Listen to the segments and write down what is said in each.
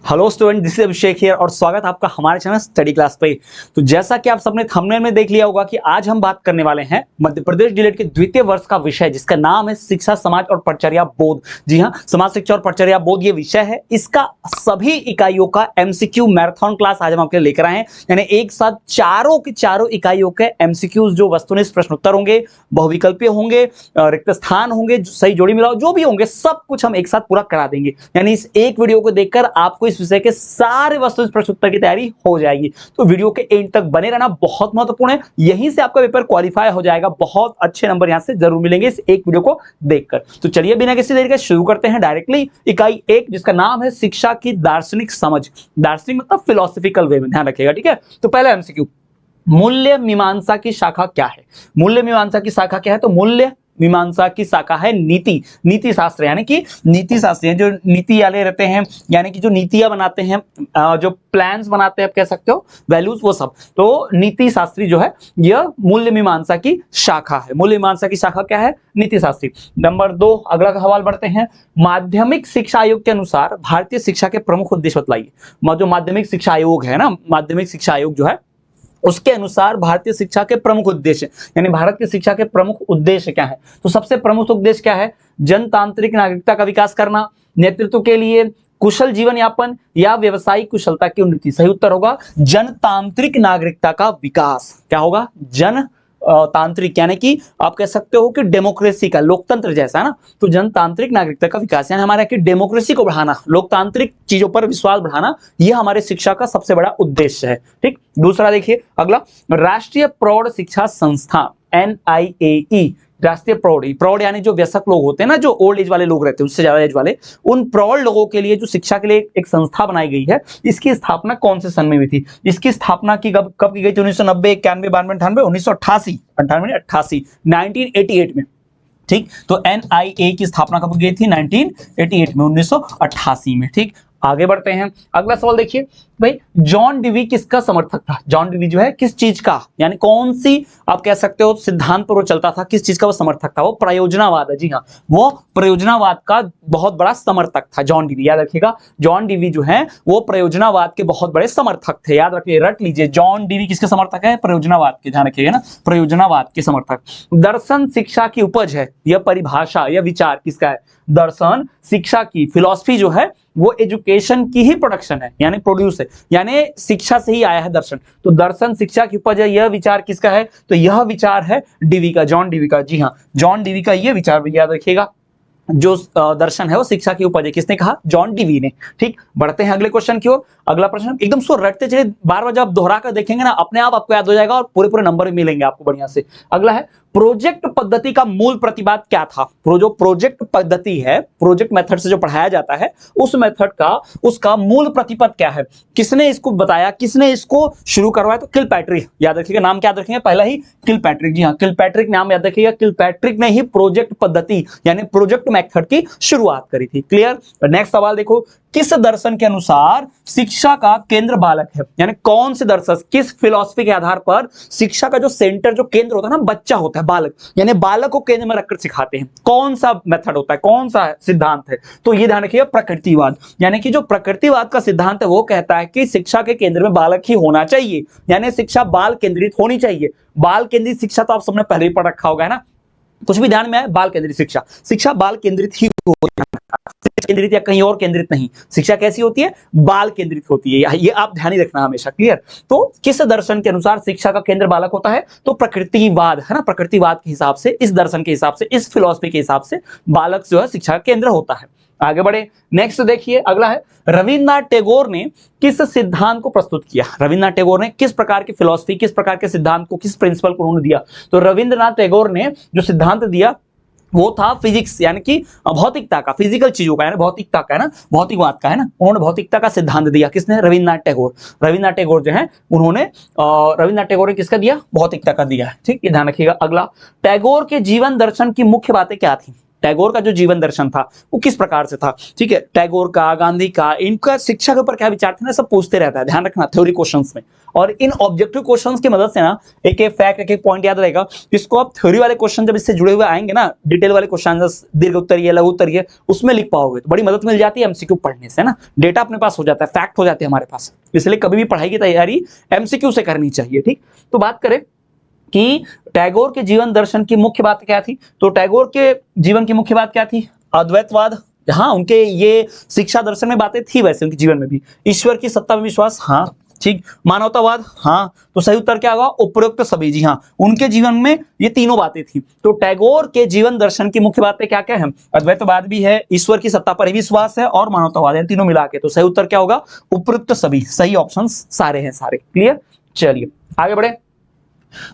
Hello student, this is Abhishek here और स्वागत है आपका हमारे चैनल स्टडी क्लास पे। तो जैसा कि आप सबने थंबनेल में देख लिया होगा कि आज हम बात करने वाले हैं मध्य प्रदेश डीएलएड के द्वितीय वर्ष का विषय जिसका नाम है शिक्षा समाज और परिचर्या बोध। जी हां, समाज शिक्षा और परिचर्या बोध ये विषय है। इसका सभी इकाइयों का एमसीक्यू मैराथन क्लास आज हम आपके लिए लेकर आए हैं। यानी एक साथ चारों की चारों इकाइयों के एमसीक्यूज जो वस्तुनिष्ठ प्रश्नोत्तर होंगे, बहुविकल्पीय होंगे, रिक्त स्थान होंगे, सही जोड़ी मिलाओ जो भी होंगे सब कुछ हम एक साथ पूरा करा देंगे। यानी इस एक वीडियो को देखकर आपको इस विषय के सारे वस्तुनिष्ठ प्रश्नोत्तर की तैयारी हो जाएगी। तो वीडियो के एंड तक बने रहना बहुत महत्वपूर्ण है। यहीं से आपका पेपर क्वालिफाई हो जाएगा, बहुत अच्छे नंबर यहां से जरूर मिलेंगे इस एक वीडियो को देखकर। तो चलिए बिना किसी देरी के शुरू करते हैं डायरेक्टली इकाई 1 जिसका नाम है शिक्षा की दार्शनिक समझ। दार्शनिक मतलब फिलोसॉफिकल वे में, ध्यान रखिएगा, ठीक है। तो पहला एमसीक्यू, मूल्य मीमांसा की शाखा क्या है? मूल्य मीमांसा की शाखा क्या है? तो मूल्य मीमांसा की शाखा है नीति। नीति शास्त्र यानी कि नीति शास्त्री जो नीति वाले रहते हैं, यानी कि जो नीतियां बनाते हैं, जो प्लान्स बनाते हैं, आप कह सकते हो वैल्यूज, वो सब। तो नीति शास्त्री जो है यह मूल्य मीमांसा की शाखा है। मूल्य मीमांसा की शाखा क्या है? नीति शास्त्री। नंबर 2, अगला सवाल बढ़ते हैं। माध्यमिक शिक्षा आयोग के अनुसार भारतीय शिक्षा के प्रमुख उद्देश्य बतलाइए। जो माध्यमिक शिक्षा आयोग है ना, माध्यमिक शिक्षा आयोग जो है उसके अनुसार भारतीय शिक्षा के प्रमुख उद्देश्य, यानी भारत की शिक्षा के प्रमुख उद्देश्य क्या है? तो सबसे प्रमुख उद्देश्य क्या है? जनतांत्रिक नागरिकता का विकास करना, नेतृत्व के लिए कुशल जीवन यापन या व्यवसायिक कुशलता की उन्नति। सही उत्तर होगा जनतांत्रिक नागरिकता का विकास। क्या होगा? जन तांत्रिक, यानी कि आप कह सकते हो कि डेमोक्रेसी का, लोकतंत्र जैसा है ना। तो जनतांत्रिक नागरिकता का विकास यानी हमारे की डेमोक्रेसी को बढ़ाना, लोकतांत्रिक चीजों पर विश्वास बढ़ाना, यह हमारे शिक्षा का सबसे बड़ा उद्देश्य है। ठीक। दूसरा देखिए अगला, राष्ट्रीय प्रौढ़ शिक्षा संस्थान NIAE, राष्ट्रीय प्रौढ़ यानी जो वयस्क लोग होते हैं ना, जो ओल्ड एज वाले लोग रहते हैं, उससे ज्यादा एज वाले, उन प्रौढ़ लोगों के लिए जो शिक्षा के लिए एक संस्था बनाई गई है, इसकी स्थापना कौन से सन में हुई थी? इसकी स्थापना की कब की गई थी? 1990, 91, 92, 98, 1988, 88, 1988 में। ठीक। तो NIA की स्थापना कब गई थी? 1988 में, 1988 में। ठीक। आगे बढ़ते हैं, अगला सवाल देखिए भाई, जॉन डीवी किसका समर्थक था? जॉन डीवी जो है किस चीज का, यानी कौन सी आप कह सकते हो सिद्धांत पर वो चलता था, किस चीज का वो समर्थक था? वो प्रयोजनावाद है। जी हाँ, वो प्रयोजनावाद का बहुत बड़ा समर्थक था जॉन डीवी। याद रखिएगा, जॉन डीवी जो है वो प्रयोजनावाद के बहुत बड़े समर्थक थे। याद रखिए, रट लीजिए, जॉन डीवी किसके समर्थक है? प्रयोजनावाद के। ध्यान रखिएगा ना, प्रयोजनावाद के समर्थक। दर्शन शिक्षा की उपज है, यह परिभाषा, यह विचार किसका है? दर्शन शिक्षा की, फिलॉसफी जो है वो एजुकेशन की ही प्रोडक्शन है, यानी प्रोड्यूस है, यानी शिक्षा से ही आया है दर्शन। तो दर्शन शिक्षा की उपज है, यह विचार किसका है? तो यह विचार है डीवी का, जॉन डीवी का। जी हाँ, जॉन डीवी का यह विचार भी याद रखिएगा, जो दर्शन है वो शिक्षा की उपज है। किसने कहा? जॉन डीवी ने। ठीक। बढ़ते हैं अगले क्वेश्चन की ओर। अगला प्रश्न एकदम सो रटते चलिए, बार बार जब दोहरा कर देखेंगे ना, अपने आप आपको याद हो जाएगा और पूरे पूरे नंबर मिलेंगे आपको बढ़िया से। अगला है, प्रोजेक्ट पद्धति का मूल प्रतिपाद क्या था? जो प्रोजेक्ट पद्धति है, प्रोजेक्ट मेथड से जो पढ़ाया जाता है, उस मेथड का, उसका मूल प्रतिपद क्या है? किसने इसको बताया, किसने इसको शुरू करवाया? तो किलपैट्रिक। याद रखिएगा, नाम क्या याद रखेंगे? पहला ही किलपैट्रिक। जी हाँ, किलपैट्रिक नाम याद रखिएगा। किलपैट्रिक ने ही प्रोजेक्ट पद्धति यानी प्रोजेक्ट मेथड की शुरुआत करी थी। क्लियर। नेक्स्ट सवाल देखो, किस दर्शन के अनुसार शिक्षा का केंद्र बालक है? यानी कौन से दर्शन, किस फिलॉसफी के आधार पर शिक्षा का जो सेंटर, जो केंद्र होता है ना, बच्चा होता है, बालक, यानी बालक को केंद्र में रखकर सिखाते हैं? कौन सा मेथड होता है, कौन सा सिद्धांत है? तो ये ध्यान रखिए, प्रकृतिवाद। यानी कि जो प्रकृतिवाद का सिद्धांत है वो कहता है कि शिक्षा के केंद्र में बालक ही होना चाहिए, यानी शिक्षा बाल केंद्रित होनी चाहिए। बाल केंद्रित शिक्षा तो आप सबने पहले ही पढ़ रखा होगा, है ना, कुछ भी ध्यान में आए, बाल केंद्रित शिक्षा, शिक्षा बाल केंद्रित ही होती है, केंद्रित या कहीं और केंद्रित नहीं। शिक्षा कैसी होती है? बाल केंद्रित होती है, ये आप ध्यान ही रखना हमेशा। क्लियर। तो किस दर्शन के अनुसार शिक्षा का केंद्र बालक होता है? तो प्रकृतिवाद, है ना, प्रकृतिवाद के हिसाब से, इस दर्शन के हिसाब से, इस फिलॉसफी के हिसाब से बालक जो है शिक्षा का केंद्र होता है। आगे बढ़े, नेक्स्ट देखिए अगला है, रविन्द्रनाथ टैगोर ने किस सिद्धांत को प्रस्तुत किया? रविन्द्रनाथ टैगोर ने किस प्रकार की फिलॉसफी, किस प्रकार के सिद्धांत को, किस प्रिंसिपल को उन्होंने दिया? तो रविन्द्रनाथ टैगोर ने जो सिद्धांत दिया वो था फिजिक्स, यानी कि भौतिकता का, फिजिकल चीजों का, है ना, भौतिकता का, है ना, भौतिकवाद का, है ना। उन्होंने भौतिकता का सिद्धांत दिया। किसने? रविन्द्रनाथ टैगोर। रविन्द्रनाथ टैगोर जो है उन्होंने रविन्द्रनाथ टैगोर ने किसका दिया? भौतिकता का दिया। ठीक, ये ध्यान रखिएगा। अगला, टैगोर के जीवन दर्शन की मुख्य बातें क्या थी? टैगोर का जो जीवन दर्शन था वो किस प्रकार से था, ठीक है। टैगोर का, गांधी का, इनका शिक्षा के ऊपर क्या विचार थे ना, सब पूछते रहता है, ध्यान रखना थ्योरी क्वेश्चंस में। और इन ऑब्जेक्टिव क्वेश्चंस की मदद से ना एक एक फैक्ट, एक एक पॉइंट याद रहेगा। इसको आप थ्योरी वाले क्वेश्चन जब इससे जुड़े हुए आएंगे ना, डिटेल वाले क्वेश्चन, दीर्घ उत्तरीय, लघु उत्तरीय, उसमें लिख पाओगे तो बड़ी मदद मिल जाती है एमसीक्यू पढ़ने से ना। डेटा अपने पास हो जाता है, फैक्ट हो जाते हैं हमारे पास। इसलिए कभी भी पढ़ाई की तैयारी एमसीक्यू से करनी चाहिए, ठीक। तो बात करें कि टैगोर के जीवन दर्शन की मुख्य बात क्या थी, तो टैगोर के जीवन की मुख्य बात क्या थी, अद्वैतवाद। हाँ, उनके ये शिक्षा दर्शन में बातें थी वैसे उनके जीवन में भी। ईश्वर की सत्ता में विश्वास, हाँ ठीक। मानवतावाद, हाँ। तो सही उत्तर क्या होगा, उपरोक्त सभी, जी हाँ, उनके जीवन में ये तीनों बातें थी। तो टैगोर के जीवन दर्शन की मुख्य बातें क्या क्या है, अद्वैतवाद भी है, ईश्वर की सत्ता पर ही विश्वास है और मानवतावाद है, तीनों मिला के। तो सही उत्तर क्या होगा, उपरोक्त सभी। सही ऑप्शन सारे हैं, सारे क्लियर। चलिए आगे बढ़े।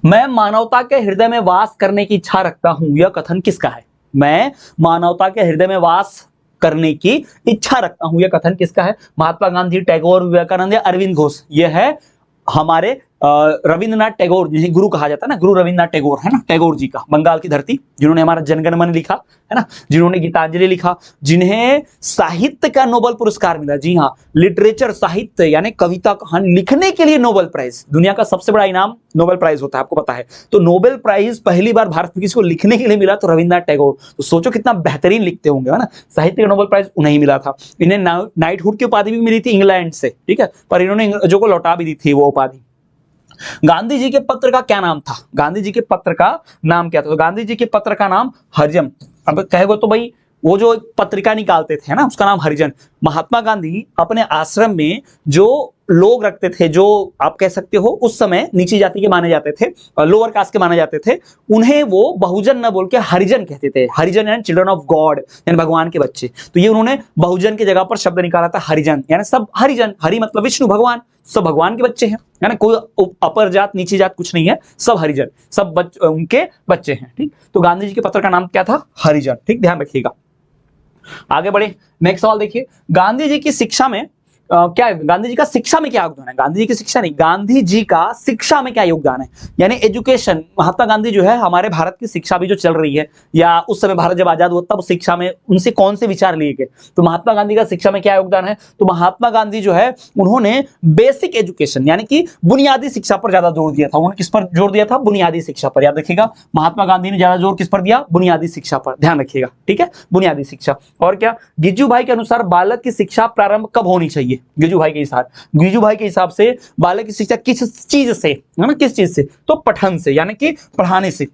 मैं मानवता के हृदय में वास करने की इच्छा रखता हूं, यह कथन किसका है। मैं मानवता के हृदय में वास करने की इच्छा रखता हूं, यह कथन किसका है। महात्मा गांधी, टैगोर, विवेकानंद या अरविंद घोष। यह है हमारे रविंद्रनाथ टैगोर, जिन्हें गुरु कहा जाता है ना, गुरु रविंद्रनाथ टैगोर, है ना, टैगोर जी का, बंगाल की धरती, जिन्होंने हमारा जनगण मन लिखा, है ना, जिन्होंने गीतांजलि लिखा, जिन्हें साहित्य का नोबेल पुरस्कार मिला। जी हाँ, लिटरेचर, साहित्य यानी कविता, कहानी लिखने के लिए नोबेल प्राइज, दुनिया का सबसे बड़ा इनाम नोबेल प्राइज होता है, आपको पता है। तो नोबेल प्राइज पहली बार भारत में किसी को लिखने के लिए मिला तो रविंद्रनाथ टैगोर। तो सोचो कितना बेहतरीन लिखते होंगे, है ना। साहित्य का नोबेल प्राइज उन्हें मिला था। इन्हें नाइटहुड की उपाधि भी मिली थी इंग्लैंड से, ठीक है, पर इन्होंने अंग्रेजों को लौटा भी दी थी वो उपाधि। गांधी जी के पत्र का क्या नाम था, गांधी जी के पत्र का नाम क्या था, तो गांधी जी के पत्र का नाम हरिजन। अब कहेगो तो भाई वो जो पत्रिका निकालते थे ना, उसका नाम हरिजन। महात्मा गांधी अपने आश्रम में जो लोग रखते थे, जो आप कह सकते हो उस समय नीची जाति के माने जाते थे, लोअर कास्ट के माने जाते थे, उन्हें वो बहुजन न बोल के हरिजन कहते थे। हरिजन यानी चिल्ड्रन ऑफ गॉड, यानी भगवान के बच्चे। तो ये उन्होंने बहुजन की जगह पर शब्द निकाला था हरिजन, यानी सब हरिजन, हरि मतलब विष्णु भगवान, सब भगवान के बच्चे हैं, यानी कोई अपर जात नीची जात कुछ नहीं है, सब हरिजन, सब उनके बच्चे हैं, ठीक। तो गांधी जी के पत्र का नाम क्या था, हरिजन, ठीक, ध्यान रखिएगा। आगे बढ़े, नेक्स्ट सवाल देखिए। गांधी जी की शिक्षा में क्या है, गांधी जी का शिक्षा में क्या योगदान है, गांधी जी की शिक्षा नहीं, गांधी जी का शिक्षा में क्या योगदान है, यानी एजुकेशन। महात्मा गांधी जो है हमारे भारत की शिक्षा भी जो चल रही है, या उस समय भारत जब आजाद हुआ तब शिक्षा में उनसे कौन से विचार लिए गए, तो महात्मा गांधी का शिक्षा में क्या योगदान है। तो महात्मा गांधी जो है उन्होंने बेसिक एजुकेशन यानी कि बुनियादी शिक्षा पर ज्यादा जोर दिया था। उन्होंने किस पर जोर दिया था, बुनियादी शिक्षा पर। याद रखिएगा, महात्मा गांधी ने ज्यादा जोर किस पर दिया, बुनियादी शिक्षा पर, ध्यान रखिएगा, ठीक है, बुनियादी शिक्षा। और क्या, गिज्जू भाई के अनुसार बालक की शिक्षा प्रारंभ कब होनी चाहिए, गिज्जू भाई के हिसाब से बालक की शिक्षा किस चीज से, है ना, किस चीज से, तो पठन से, यानी कि पढ़ाने से,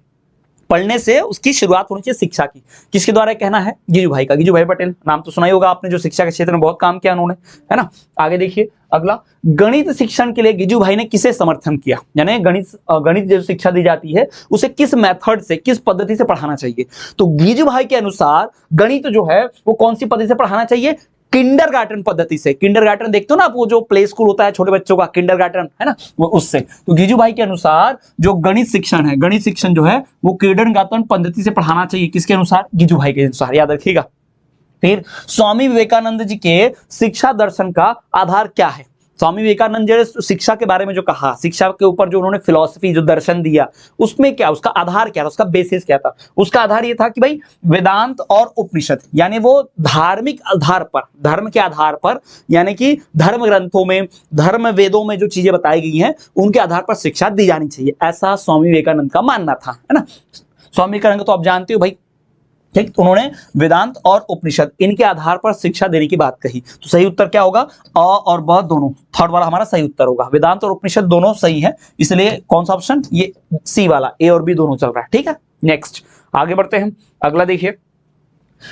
पढ़ने से उसकी शुरुआत होनी चाहिए शिक्षा की। किसके द्वारा कहना है, गिज्जू भाई का, गिज्जू भाई पटेल, नाम तो सुना ही होगा आपने, जो शिक्षा के क्षेत्र में बहुत काम किया उन्होंने, है ना। आगे देखिए अगला, गणित शिक्षण के लिए गिज्जू भाई ने किसे समर्थन किया, यानी गणित जो शिक्षा दी जाती है उसे किस मेथड से, किस पद्धति से पढ़ाना चाहिए। तो गिज्जू भाई के अनुसार गणित जो है वो कौन सी पद्धति से पढ़ाना चाहिए, किंडरगार्टन पद्धति से। किंडरगार्टन देखते हो ना आप, वो जो प्ले स्कूल होता है छोटे बच्चों का, किंडरगार्टन, है ना, वो उससे। तो गिज्जू भाई के अनुसार जो गणित शिक्षण है, गणित शिक्षण जो है वो किंडरगार्टन पद्धति से पढ़ाना चाहिए, किसके अनुसार, गिज्जू भाई के अनुसार, याद रखिएगा। फिर स्वामी विवेकानंद जी के शिक्षा दर्शन का आधार क्या है। स्वामी विवेकानंद जी ने शिक्षा के बारे में जो कहा, शिक्षा के ऊपर जो उन्होंने फिलॉसफी, जो दर्शन दिया, उसमें क्या, उसका आधार क्या था, उसका बेसिस क्या था। उसका आधार ये था कि भाई वेदांत और उपनिषद, यानी वो धार्मिक आधार पर, धर्म के आधार पर, यानी कि धर्म ग्रंथों में, धर्म वेदों में जो चीजें बताई गई हैं उनके आधार पर शिक्षा दी जानी चाहिए, ऐसा स्वामी विवेकानंद का मानना था, है ना। स्वामी विवेकानंद को तो आप जानते हो भाई, ठीक। तो उन्होंने वेदांत और उपनिषद इनके आधार पर शिक्षा देने की बात कही। तो सही उत्तर क्या होगा, अ और ब दोनों, थर्ड वाला हमारा सही उत्तर होगा। वेदांत और उपनिषद दोनों सही है, इसलिए कौन सा ऑप्शन, ये सी वाला, ए और बी दोनों चल रहा है, ठीक है। नेक्स्ट आगे बढ़ते हैं, अगला देखिए।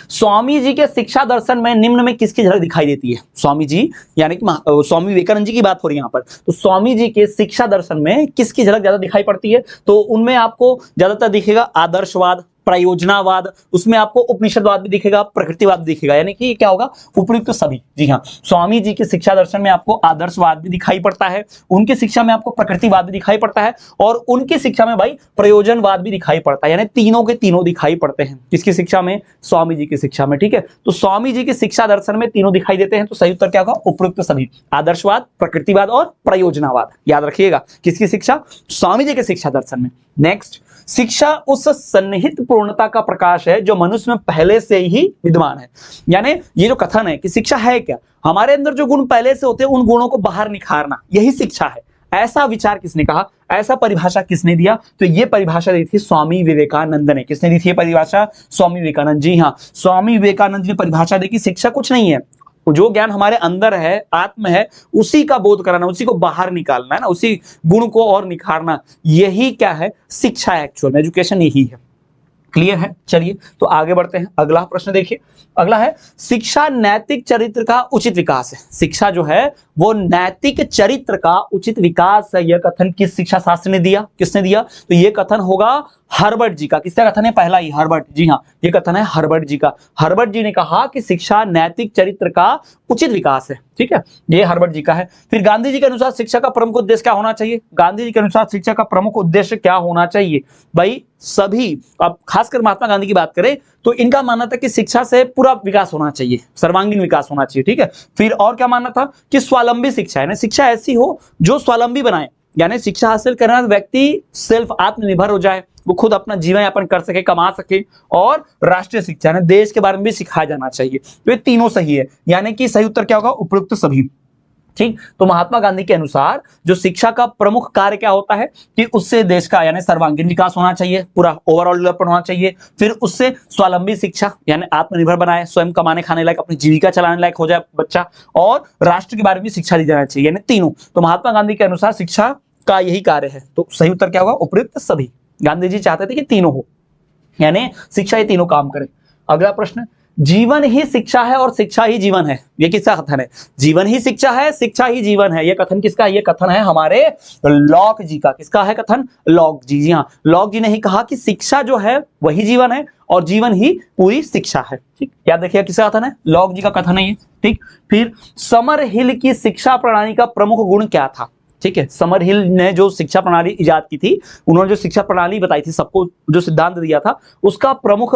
स्वामी जी के शिक्षा दर्शन में निम्न में किसकी झलक दिखाई देती है। स्वामी जी यानी कि स्वामी विवेकानंद जी की बात हो रही है यहाँ पर। तो स्वामी जी के शिक्षा दर्शन में किसकी झलक ज्यादा दिखाई पड़ती है, तो उनमें आपको ज्यादातर दिखेगा आदर्शवाद, प्रयोजनावाद, उसमें आपको उपनिषदवाद भी दिखेगा, प्रकृतिवाद भी दिखेगा, यानी कि क्या होगा, उपयुक्त तो सभी। जी हाँ, स्वामी जी के शिक्षा दर्शन में आपको आदर्शवाद भी दिखाई पड़ता है, उनकी शिक्षा में आपको प्रकृतिवाद भी दिखाई पड़ता है, और उनकी शिक्षा में भाई प्रयोजनवाद भी दिखाई पड़ता है, यानी तीनों के तीनों दिखाई पड़ते हैं। किसकी शिक्षा में, स्वामी जी की शिक्षा में, ठीक है। तो स्वामी जी के शिक्षा दर्शन में तीनों दिखाई देते हैं, तो सही उत्तर क्या होगा, उपयुक्त सभी, आदर्शवाद, प्रकृतिवाद और प्रयोजनावाद, याद रखिएगा। किसकी शिक्षा, स्वामी जी के शिक्षा दर्शन में। नेक्स्ट, शिक्षा उस सन्निहित पूर्णता का प्रकाश है जो मनुष्य में पहले से ही विद्यमान है। यानी ये जो कथन है कि शिक्षा है क्या, हमारे अंदर जो गुण पहले से होते हैं उन गुणों को बाहर निखारना, यही शिक्षा है। ऐसा विचार किसने कहा, ऐसा परिभाषा किसने दिया, तो ये परिभाषा दी थी स्वामी विवेकानंद ने। किसने दी थी ये परिभाषा, स्वामी विवेकानंद। जी हाँ, स्वामी विवेकानंद ने परिभाषा दी कि शिक्षा कुछ नहीं है, जो ज्ञान हमारे अंदर है, आत्म है, उसी का बोध कराना, उसी को बाहर निकालना है ना, उसी गुण को और निखारना, यही क्या है, शिक्षा है। एक्चुअल में एजुकेशन यही है। क्लियर है। चलिए तो आगे बढ़ते हैं, अगला प्रश्न देखिए। अगला है, शिक्षा नैतिक चरित्र का उचित विकास है। शिक्षा जो है वो नैतिक चरित्र का उचित विकास है। यह कथन किस शिक्षा शास्त्र ने दिया, किसने दिया, तो यह कथन होगा हर्बर्ट जी का। किसका कथन है, पहला ही हर्बर्ट। जी हाँ, ये कथन है हर्बर्ट जी का। हर्बर्ट जी ने कहा कि शिक्षा नैतिक चरित्र का उचित विकास है। ठीक है, ये हर्बर्ट जी का है। फिर गांधी जी के अनुसार शिक्षा का प्रमुख उद्देश्य क्या होना चाहिए, गांधी जी के अनुसार शिक्षा का प्रमुख उद्देश्य क्या होना चाहिए भाई, सभी, अब खासकर महात्मा गांधी की बात करें तो इनका मानना था कि शिक्षा से पूरा विकास होना चाहिए, सर्वांगीण विकास होना चाहिए। ठीक है, फिर और क्या मानना था कि स्वावलंबी शिक्षा है ना, शिक्षा ऐसी हो जो स्वावलंबी बनाए, यानी शिक्षा हासिल करना व्यक्ति सेल्फ आत्मनिर्भर हो जाए, वो खुद अपना जीवन यापन कर सके, कमा सके। और राष्ट्रीय शिक्षा है, देश के बारे में भी सिखाया जाना चाहिए। तो ये तीनों सही है, यानी कि सही उत्तर क्या होगा, उपयुक्त सभी। ठीक, तो महात्मा गांधी के अनुसार जो शिक्षा का प्रमुख कार्य क्या होता है कि उससे देश का यानी सर्वांगीण विकास होना चाहिए, पूरा ओवरऑल डेवलपमेंट होना चाहिए। फिर उससे स्वावलंबी शिक्षा यानी आत्मनिर्भर बनाए, स्वयं कमाने खाने लायक, अपनी जीविका चलाने लायक हो जाए बच्चा, और राष्ट्र के बारे में शिक्षा दी जाना चाहिए, यानी तीनों। तो महात्मा गांधी के अनुसार शिक्षा का यही कार्य है। तो सही उत्तर क्या होगा, उपयुक्त सभी। गांधी जी चाहते थे कि तीनों हो, यानी शिक्षा ये तीनों काम करे। अगला प्रश्न, जीवन ही शिक्षा है और शिक्षा ही जीवन है, ये किसका कथन है, जीवन ही शिक्षा है, शिक्षा ही जीवन है, ये कथन किसका, ये कथन है हमारे लॉक जी का। किसका है कथन, लॉक जी। जी हाँ, लॉक जी ने ही कहा कि शिक्षा जो है वही जीवन है और जीवन ही पूरी शिक्षा है। ठीक, याद रखिए किसका कथन है, लॉक जी का कथन है ये। ठीक, फिर समरहिल की शिक्षा प्रणाली का प्रमुख गुण क्या था। ठीक है, समरहिल ने जो शिक्षा प्रणाली इजाद की थी, उन्होंने जो शिक्षा प्रणाली बताई थी, सबको जो सिद्धांत दिया था, उसका प्रमुख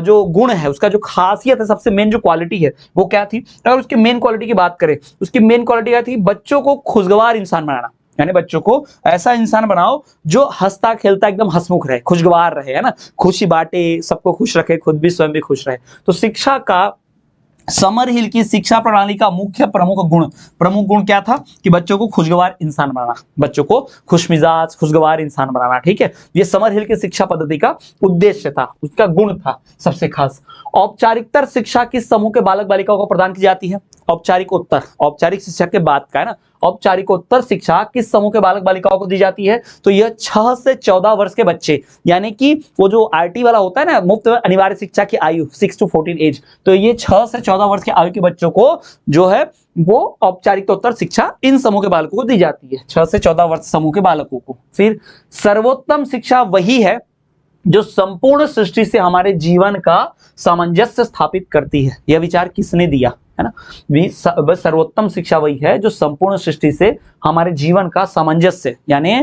जो गुण है, उसका जो खासियत है, सबसे मेन जो क्वालिटी है वो क्या थी। अगर उसकी मेन क्वालिटी की बात करें, उसकी मेन क्वालिटी क्या थी, बच्चों को खुशगवार इंसान बनाना, यानी बच्चों को ऐसा इंसान बनाओ जो हंसता खेलता एकदम हंसमुख रहे, खुशगवार रहे, है ना, खुशी बांटे, सबको खुश रखे, खुद भी स्वयं भी खुश रहे। तो शिक्षा का, समरहिल की शिक्षा प्रणाली का मुख्य प्रमुख गुण क्या था कि बच्चों को खुशगवार इंसान बनाना, बच्चों को खुशमिजाज खुशगवार इंसान बनाना। ठीक है, ये समरहिल की शिक्षा पद्धति का उद्देश्य था, उसका गुण था सबसे खास। औपचारिकतर शिक्षा किस समूह के बालक बालिकाओं को प्रदान की जाती है, औपचारिकोत्तर, औपचारिक शिक्षा के बाद का है ना, औपचारिकोत्तर शिक्षा किस समूह के बालक बालिकाओं को दी जाती है, तो यह 6 से 14 वर्ष के बच्चे, यानी कि वो जो आरटी वाला होता है ना, मुफ्त अनिवार्य शिक्षा की आयु 6 to 14 एज, तो ये 6 से 14 वर्ष की आयु के बच्चों को जो है वो औपचारिकोत्तर शिक्षा इन समूह के बालकों को दी जाती है, 6 से 14 वर्ष समूह के बालकों को। फिर सर्वोत्तम शिक्षा वही है जो संपूर्ण सृष्टि से हमारे जीवन का सामंजस्य स्थापित करती है। यह विचार किसने दिया, है ना, बस सर्वोत्तम शिक्षा वही है जो संपूर्ण सृष्टि से हमारे जीवन का सामंजस्य, यानी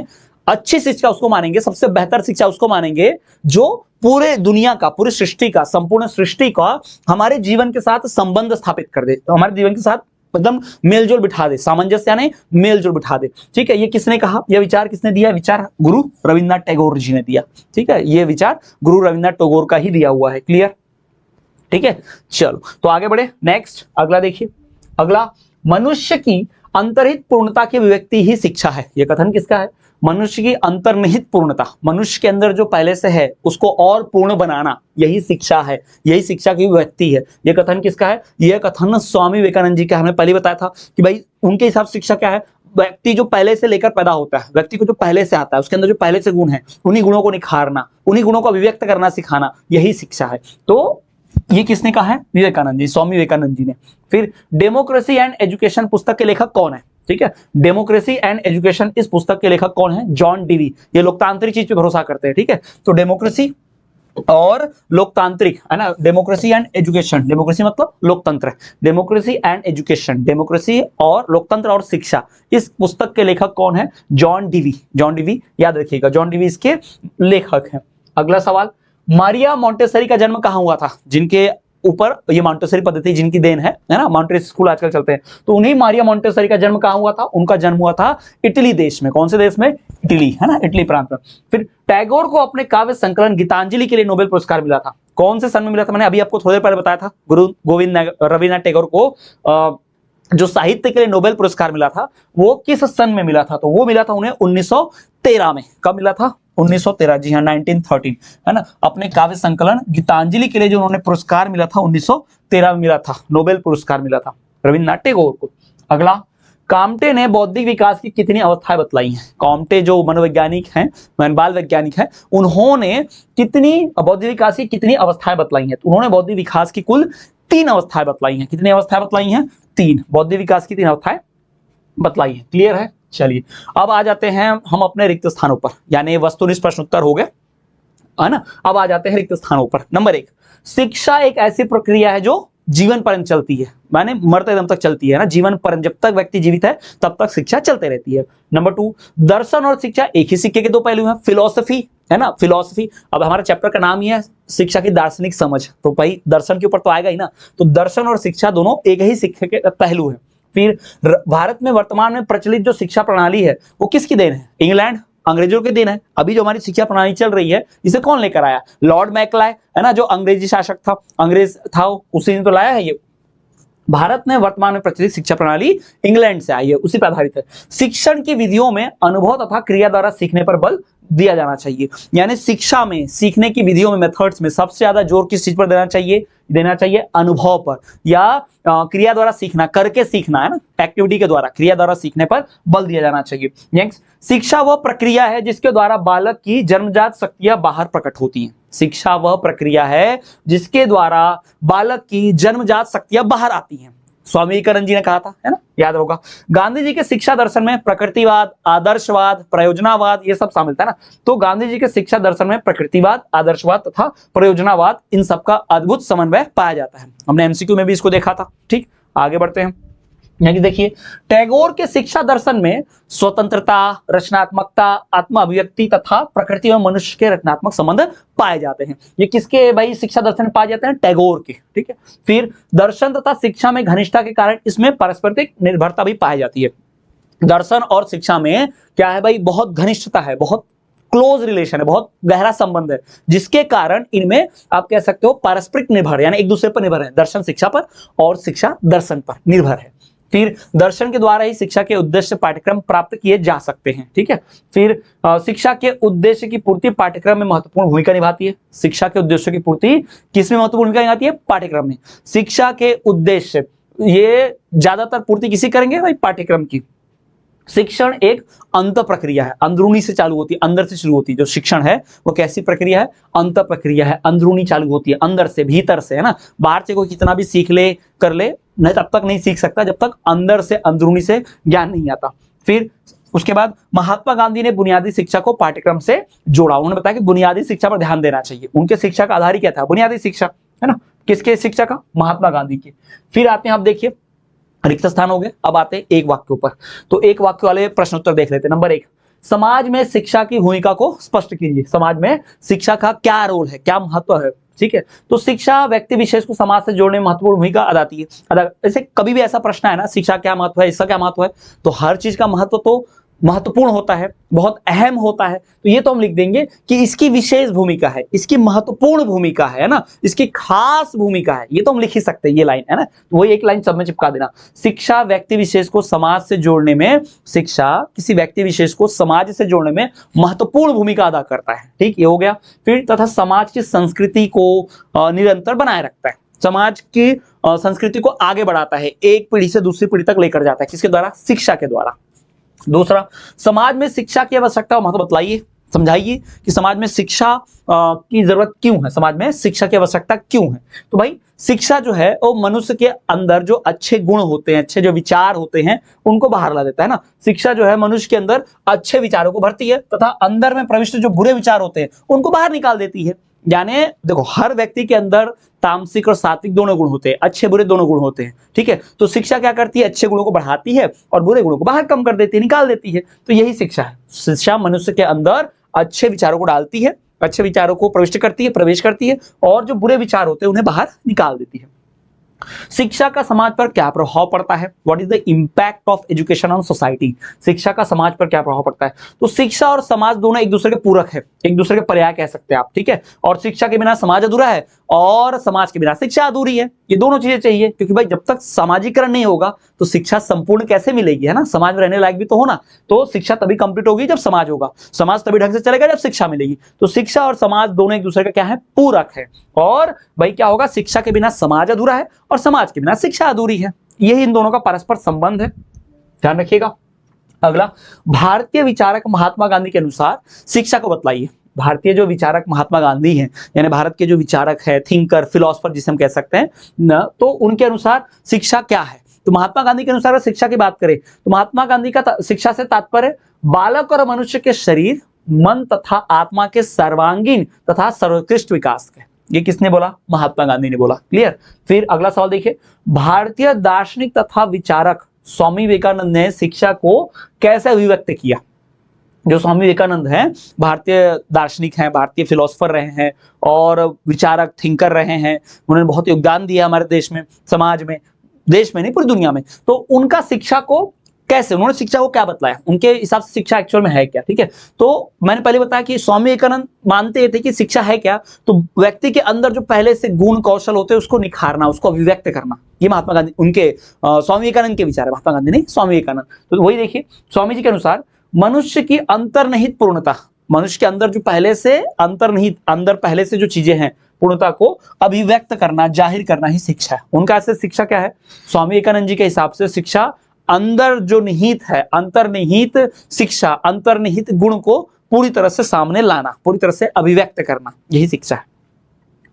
अच्छी शिक्षा उसको मानेंगे, सबसे बेहतर शिक्षा उसको मानेंगे जो पूरे दुनिया का, पूरी सृष्टि का, संपूर्ण सृष्टि का हमारे जीवन के साथ संबंध स्थापित कर दे, तो हमारे जीवन के साथ एकदम मेलजोल बिठा दे, सामंजस्य यानी मेलजोल बिठा दे। ठीक है, ये किसने कहा, यह विचार किसने दिया, विचार गुरु रविन्द्रनाथ टैगोर जी ने दिया। ठीक है, ये विचार गुरु रविन्द्रनाथ टैगोर का ही दिया हुआ है। क्लियर, ठीक है, चलो तो आगे बढ़े। नेक्स्ट अगला देखिए, अगला, मनुष्य की अंतर्निहित पूर्णता की अभिव्यक्ति ही शिक्षा है। यह कथन किसका है, मनुष्य की अंतर्निहित पूर्णता, मनुष्य के अंदर जो पहले से है उसको और पूर्ण बनाना, यही शिक्षा है, यही शिक्षा की अभिव्यक्ति है। यह कथन किसका है, यह कथन स्वामी विवेकानंद जी का। हमने पहले बताया था कि भाई उनके हिसाब से शिक्षा क्या है, व्यक्ति जो पहले से लेकर पैदा होता है, व्यक्ति को जो पहले से आता है, उसके अंदर जो पहले से गुण है, उन्हीं गुणों को निखारना, उन्हीं गुणों को अभिव्यक्त करना सिखाना, यही शिक्षा है। तो ये किसने कहा है, विवेकानंद जी, स्वामी विवेकानंद जी ने। फिर डेमोक्रेसी एंड एजुकेशन पुस्तक के लेखक कौन है, ठीक है, डेमोक्रेसी एंड एजुकेशन इस पुस्तक के लेखक कौन है, जॉन डीवी। ये लोकतांत्रिक चीज पे भरोसा करते हैं। ठीक है, तो डेमोक्रेसी और लोकतांत्रिक, है ना, डेमोक्रेसी एंड एजुकेशन, डेमोक्रेसी मतलब लोकतंत्र, डेमोक्रेसी एंड एजुकेशन, डेमोक्रेसी और लोकतंत्र और शिक्षा, इस पुस्तक के लेखक कौन है, जॉन डीवी। जॉन डीवी याद रखिएगा, जॉन डीवी इसके लेखक हैं। अगला सवाल, मारिया मोंटेसरी का जन्म कहां हुआ था, जिनके ऊपर ये मोंटेसरी पद्धति जिनकी देन है ना, मोंटेसरी स्कूल आजकल चलते हैं, तो उन्हीं मारिया मोंटेसरी का जन्म कहां हुआ था, उनका जन्म हुआ था इटली देश में। कौन से देश में, इटली, है ना, इटली प्रांत में। फिर टैगोर को अपने काव्य संकलन गीतांजलि के लिए नोबेल पुरस्कार मिला था। कौन से सन में मिला था? मैंने अभी आपको थोड़ी देर पहले बताया था, गुरु गोविंद रविन्द्रनाथ टैगोर को जो साहित्य के लिए नोबेल पुरस्कार मिला था वो किस सन में मिला था? तो वो मिला था उन्हें 1913 में। कब मिला था? 1913, जी हाँ, 1913, है ना। अपने काव्य संकलन गीतांजलि के लिए जो उन्होंने पुरस्कार मिला था 1913 में मिला था, नोबेल पुरस्कार मिला था रविन्द्रनाथ टैगोर को। अगला, काम्टे ने बौद्धिक विकास की कितनी अवस्थाएं बतलाई हैं? काम्टे जो मनोवैज्ञानिक हैं, बाल वैज्ञानिक हैं, उन्होंने कितनी बौद्धिक विकास की कितनी अवस्थाएं बतलाई हैं? तो उन्होंने बौद्धिक विकास की कुल 3 अवस्थाएं बतलाई हैं। कितनी अवस्थाएं बतलाई हैं? 3। बौद्धिक विकास की 3 अवस्थाएं बतलाई हैं। क्लियर है? चलिए अब आ जाते हैं हम अपने रिक्त स्थानों पर, यानी वस्तुनिष्ठ प्रश्न उत्तर हो गए, है ना। अब आ जाते हैं रिक्त स्थानों पर। नंबर 1, शिक्षा एक ऐसी प्रक्रिया है जो जीवन पर्यंत चलती है, माने मरते दम तक चलती है ना, जीवन पर्यंत, जब तक व्यक्ति जीवित है तब तक शिक्षा चलते रहती है। नंबर 2, दर्शन और शिक्षा एक ही सिक्के के 2 पहलू हैं। फिलॉसफी, है ना, फिलॉसफी, अब हमारे चैप्टर का नाम ही है शिक्षा की दार्शनिक समझ, तो भाई दर्शन के ऊपर तो आएगा ही ना। तो दर्शन और शिक्षा दोनों एक ही सिक्के के पहलू हैं। फिर भारत में वर्तमान में प्रचलित जो शिक्षा प्रणाली है वो किसकी देन है? इंग्लैंड, अंग्रेजों के दिन है। अभी जो हमारी शिक्षा प्रणाली चल रही है इसे कौन लेकर आया? लॉर्ड मैकलाय, है ना, जो अंग्रेजी शासक था, अंग्रेज था, उसी ने तो लाया है ये। भारत में वर्तमान में प्रचलित शिक्षा प्रणाली इंग्लैंड से आई है, उसी पर आधारित है। शिक्षण की विधियों में अनुभव तथा क्रिया द्वारा सीखने पर बल दिया जाना चाहिए, यानी शिक्षा में, सीखने की विधियों में, मेथड्स में सबसे ज्यादा जोर किस चीज पर देना चाहिए? देना चाहिए अनुभव पर, या क्रिया द्वारा सीखना, करके सीखना, है ना, एक्टिविटी के द्वारा, क्रिया द्वारा सीखने पर बल दिया जाना चाहिए। नेक्स्ट, शिक्षा वह प्रक्रिया है जिसके द्वारा बालक की जन्मजात शक्तियां बाहर प्रकट होती हैं। शिक्षा वह प्रक्रिया है जिसके द्वारा बालक की जन्मजात शक्तियां बाहर आती हैं, स्वामी विवेकानंद जी ने कहा था, है ना, याद होगा। गांधी जी के शिक्षा दर्शन में प्रकृतिवाद, आदर्शवाद, प्रयोजनावाद ये सब शामिल था ना। तो गांधी जी के शिक्षा दर्शन में प्रकृतिवाद, आदर्शवाद तथा प्रयोजनावाद, इन सब का अद्भुत समन्वय पाया जाता है। हमने एमसीक्यू में भी इसको देखा था। ठीक, आगे बढ़ते हैं। यानी देखिए, टैगोर के शिक्षा दर्शन में स्वतंत्रता, रचनात्मकता, आत्म अभिव्यक्ति तथा प्रकृति और मनुष्य के रचनात्मक संबंध पाए जाते हैं। ये किसके भाई शिक्षा दर्शन में पाए जाते हैं? टैगोर के। ठीक है। फिर दर्शन तथा शिक्षा में घनिष्ठता के कारण इसमें पारस्परिक निर्भरता भी पाई जाती है। दर्शन और शिक्षा में क्या है भाई? बहुत घनिष्ठता है, बहुत क्लोज रिलेशन है, बहुत गहरा संबंध है, जिसके कारण इनमें आप कह सकते हो पारस्परिक निर्भर, यानी एक दूसरे पर निर्भर है। दर्शन शिक्षा पर और शिक्षा दर्शन पर निर्भर है। फिर दर्शन के द्वारा ही शिक्षा के उद्देश्य पाठ्यक्रम प्राप्त किए जा सकते हैं। ठीक है। फिर शिक्षा के उद्देश्य की पूर्ति पाठ्यक्रम में महत्वपूर्ण भूमिका निभाती है। शिक्षा के उद्देश्यों की पूर्ति किसमें महत्वपूर्ण भूमिका निभाती है? पाठ्यक्रम में। शिक्षा के उद्देश्य ये ज्यादातर पूर्ति किसी करेंगे भाई? पाठ्यक्रम की। शिक्षण एक अंत प्रक्रिया है, अंदरूनी से चालू होती है, अंदर से शुरू होती है। जो शिक्षण है वो कैसी प्रक्रिया है? अंत प्रक्रिया है, अंदरूनी चालू होती है, अंदर से, भीतर से, है ना। बाहर से कोई कितना भी सीख ले, कर ले, नहीं, तब तक नहीं सीख सकता जब तक अंदर से, अंदरूनी से ज्ञान नहीं आता। फिर उसके बाद महात्मा गांधी ने बुनियादी शिक्षा को पाठ्यक्रम से जोड़ा। उन्होंने बताया कि बुनियादी शिक्षा पर ध्यान देना चाहिए। उनके शिक्षा का आधार ही क्या था? बुनियादी शिक्षा, है ना। किसके शिक्षा का? महात्मा गांधी की। फिर आते हैं, आप देखिए, रिक्त स्थान हो गए। अब आते हैं एक वाक्य ऊपर, तो एक वाक्य वाले प्रश्न उत्तर देख लेते हैं। नंबर 1, समाज में शिक्षा की भूमिका को स्पष्ट कीजिए। समाज में शिक्षा का क्या रोल है, क्या महत्व है? ठीक है। तो शिक्षा व्यक्ति विशेष को समाज से जोड़ने में महत्वपूर्ण भूमिका अदाती है। ऐसे कभी भी ऐसा प्रश्न है ना, शिक्षा क्या महत्व है, इसका क्या महत्व है, तो हर चीज का महत्व तो महत्वपूर्ण होता है, बहुत अहम होता है। तो ये तो हम लिख देंगे कि इसकी विशेष भूमिका है, इसकी महत्वपूर्ण भूमिका है ना, इसकी खास भूमिका है। ये तो हम लिख ही सकते हैं, ये लाइन, है ना। तो वही एक लाइन सब में चिपका देना। शिक्षा व्यक्ति विशेष को समाज से जोड़ने में, शिक्षा किसी व्यक्ति विशेष को समाज से जोड़ने में महत्वपूर्ण भूमिका अदा करता है। ठीक, ये हो गया। फिर तथा समाज की संस्कृति को निरंतर बनाए रखता है, समाज की संस्कृति को आगे बढ़ाता है, एक पीढ़ी से दूसरी पीढ़ी तक लेकर जाता है। किसके द्वारा? शिक्षा के द्वारा। दूसरा, समाज में शिक्षा की आवश्यकता और महत्व बतलाइए, समझाइए कि समाज में शिक्षा की जरूरत क्यों है, समाज में शिक्षा की आवश्यकता क्यों है। तो भाई शिक्षा जो है वो मनुष्य के अंदर जो अच्छे गुण होते हैं, अच्छे जो विचार होते हैं, उनको बाहर ला देता है ना। शिक्षा जो है मनुष्य के अंदर अच्छे विचारों को भरती है तथा अंदर में प्रविष्ट जो बुरे विचार होते हैं उनको बाहर निकाल देती है। यानी देखो, हर व्यक्ति के अंदर तामसिक और सात्विक दोनों गुण होते हैं, अच्छे बुरे दोनों गुण होते हैं। ठीक है। तो शिक्षा क्या करती है? अच्छे गुणों को बढ़ाती है और बुरे गुणों को बाहर कम कर देती है, निकाल देती है। तो यही शिक्षा है। शिक्षा मनुष्य के अंदर अच्छे विचारों को डालती है, अच्छे विचारों को प्रविष्ट करती है, प्रवेश करती है, और जो बुरे विचार होते हैं उन्हें बाहर निकाल देती है। शिक्षा का समाज पर क्या प्रभाव पड़ता है? What is the impact of education on society? शिक्षा का समाज पर क्या प्रभाव पड़ता है? तो शिक्षा और समाज दोनों एक दूसरे के पूरक है, एक दूसरे के पर्याय कह सकते हैं आप, ठीक है। और शिक्षा के बिना समाज अधूरा है और समाज के बिना शिक्षा अधूरी है। ये दोनों चीजें चाहिए, क्योंकि भाई जब तक सामाजिकरण नहीं होगा तो शिक्षा संपूर्ण कैसे मिलेगी, है ना। समाज में रहने लायक भी तो होना। तो शिक्षा तभी कंप्लीट होगी जब समाज होगा, समाज तभी ढंग से चलेगा जब शिक्षा मिलेगी। तो शिक्षा और समाज दोनों एक दूसरे का क्या है? पूरक है। और भाई क्या होगा? शिक्षा के बिना समाज अधूरा है और समाज के बिना शिक्षा अधूरी है। यही इन दोनों का परस्पर संबंध है, ध्यान रखिएगा। अगला, भारतीय विचारक महात्मा गांधी के अनुसार शिक्षा को बतलाइए। भारतीय जो विचारक महात्मा गांधी हैं, यानी भारत के जो विचारक है, थिंकर, फिलोसफर जिसे हम कह सकते हैं न, तो उनके अनुसार शिक्षा क्या है? तो महात्मा गांधी के अनुसार शिक्षा की बात करें तो महात्मा गांधी का शिक्षा से तात्पर्य बालक और मनुष्य के शरीर, मन तथा आत्मा के सर्वांगीण तथा सर्वोत्कृष्ट विकास के। ये किसने बोला? महात्मा गांधी ने बोला। क्लियर। फिर अगला सवाल देखिए, भारतीय दार्शनिक तथा विचारक स्वामी विवेकानंद ने शिक्षा को कैसे अभिव्यक्त किया? जो स्वामी विवेकानंद हैं, भारतीय दार्शनिक हैं, भारतीय फिलोसफर रहे हैं और विचारक, थिंकर रहे हैं। उन्होंने बहुत योगदान दिया हमारे देश में, समाज में, देश में नहीं पूरी दुनिया में। तो उनका शिक्षा को कैसे, उन्होंने शिक्षा को क्या बतलाया, उनके हिसाब से शिक्षा एक्चुअल में है क्या? ठीक है। तो मैंने पहले बताया कि स्वामी विवेकानंद मानते थे कि शिक्षा है क्या? तो व्यक्ति के अंदर जो पहले से गुण कौशल होते हैं उसको निखारना, उसको अभिव्यक्त करना। ये महात्मा गांधी, उनके स्वामी विवेकानंद के विचार है। महात्मा गांधी नहीं, स्वामी विवेकानंद। तो वही देखिए, स्वामी जी के अनुसार मनुष्य की अंतर्निहित पूर्णता, मनुष्य के अंदर जो पहले से अंतर्निहित, अंदर पहले से जो चीजें हैं, पूर्णता को अभिव्यक्त करना, जाहिर करना ही शिक्षा है। उनका ऐसे शिक्षा क्या है? स्वामी विवेकानंद जी के हिसाब से शिक्षा अंदर जो निहित है, अंतर्निहित शिक्षा, अंतर्निहित गुण को पूरी तरह से सामने लाना, पूरी तरह से अभिव्यक्त करना, यही शिक्षा है।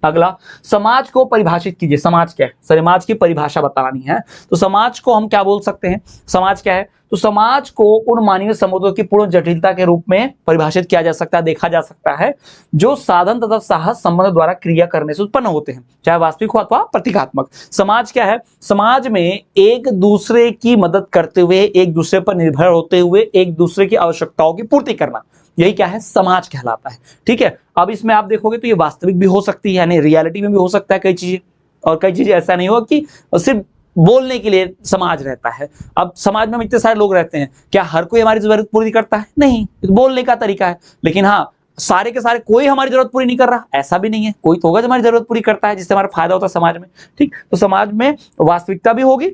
अगला, समाज को परिभाषित कीजिए। समाज क्या है? समाज की परिभाषा बतानी है। तो समाज को हम क्या बोल सकते हैं? समाज क्या है? तो समाज को उन मानवीय समुदायों की पूर्ण जटिलता के रूप में परिभाषित किया जा सकता है, देखा जा सकता है, जो साधन तथा साहस संबंध द्वारा क्रिया करने से उत्पन्न होते हैं, चाहे वास्तविक हो अथवा प्रतीकात्मक। समाज क्या है? समाज में एक दूसरे की मदद करते हुए, एक दूसरे पर निर्भर होते हुए, एक दूसरे की आवश्यकताओं की पूर्ति करना, यही क्या है? समाज कहलाता है। ठीक है। अब इसमें आप देखोगे तो ये वास्तविक भी हो सकती है, यानी रियलिटी में भी हो सकता है कई चीजें, और कई चीजें ऐसा नहीं हो कि सिर्फ बोलने के लिए समाज रहता है। अब समाज में हम इतने सारे लोग रहते हैं, क्या हर कोई हमारी जरूरत पूरी करता है? नहीं, बोलने का तरीका है। लेकिन हाँ, सारे के सारे कोई हमारी जरूरत पूरी नहीं कर रहा, ऐसा भी नहीं है। कोई तो होगा जो हमारी जरूरत पूरी करता है, जिससे हमारा फायदा होता है समाज में। ठीक, तो समाज में वास्तविकता भी होगी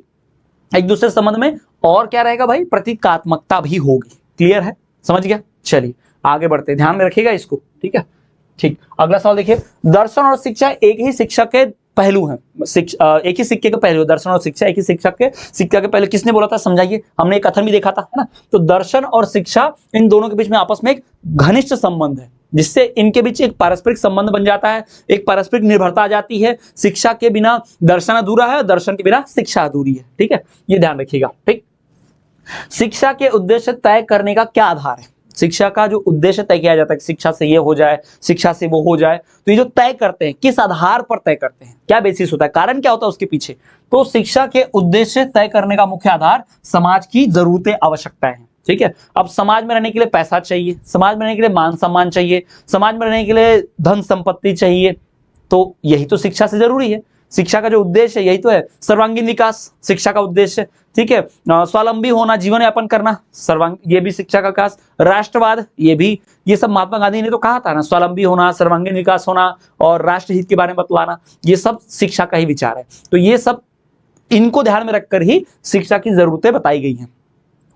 एक दूसरे संबंध में, और क्या रहेगा भाई? प्रतीकात्मकता भी होगी। क्लियर है? समझ गया? चलिए आगे बढ़ते हैं, ध्यान में रखिएगा इसको। ठीक है, ठीक। अगला सवाल देखिए, दर्शन और शिक्षा एक ही शिक्षक के पहलू हैं। एक ही सिक्के के पहलू, दर्शन और शिक्षा एक ही शिक्षक के सिक्के के पहलू। किसने बोला था? समझाइए। हमने एक कथन भी देखा था, है ना। तो दर्शन और शिक्षा, इन दोनों के बीच में आपस में एक घनिष्ठ संबंध है, जिससे इनके बीच एक पारस्परिक संबंध बन जाता है, एक पारस्परिक निर्भरता आ जाती है। शिक्षा के बिना दर्शन अधूरा है, दर्शन के बिना शिक्षा अधूरी है। ठीक है, ये ध्यान रखिएगा। ठीक, शिक्षा के उद्देश्य तय करने का क्या आधार है? शिक्षा का जो उद्देश्य तय किया जाता है, शिक्षा से ये हो जाए, शिक्षा से वो हो जाए, तो ये जो तय करते हैं, किस आधार पर तय करते हैं? क्या बेसिस होता है? कारण क्या होता है उसके पीछे? तो शिक्षा के उद्देश्य तय करने का मुख्य आधार समाज की जरूरतें, आवश्यकताएं हैं। ठीक है। अब समाज में रहने के लिए पैसा चाहिए, समाज में रहने के लिए मान सम्मान चाहिए, समाज में रहने के लिए धन संपत्ति चाहिए, तो यही तो शिक्षा से जरूरी है। शिक्षा का जो उद्देश्य है यही तो है, सर्वांगीण विकास शिक्षा का उद्देश्य। ठीक है, स्वावलंबी होना, जीवन यापन करना, ये भी शिक्षा का विकास। राष्ट्रवाद, ये भी, ये सब महात्मा गांधी ने तो कहा था ना, स्वावलंबी होना, सर्वांगीण विकास होना और राष्ट्र हित के बारे में बतलाना, ये सब शिक्षा का ही विचार है। तो ये सब, इनको ध्यान में रखकर ही शिक्षा की जरूरतें बताई गई हैं,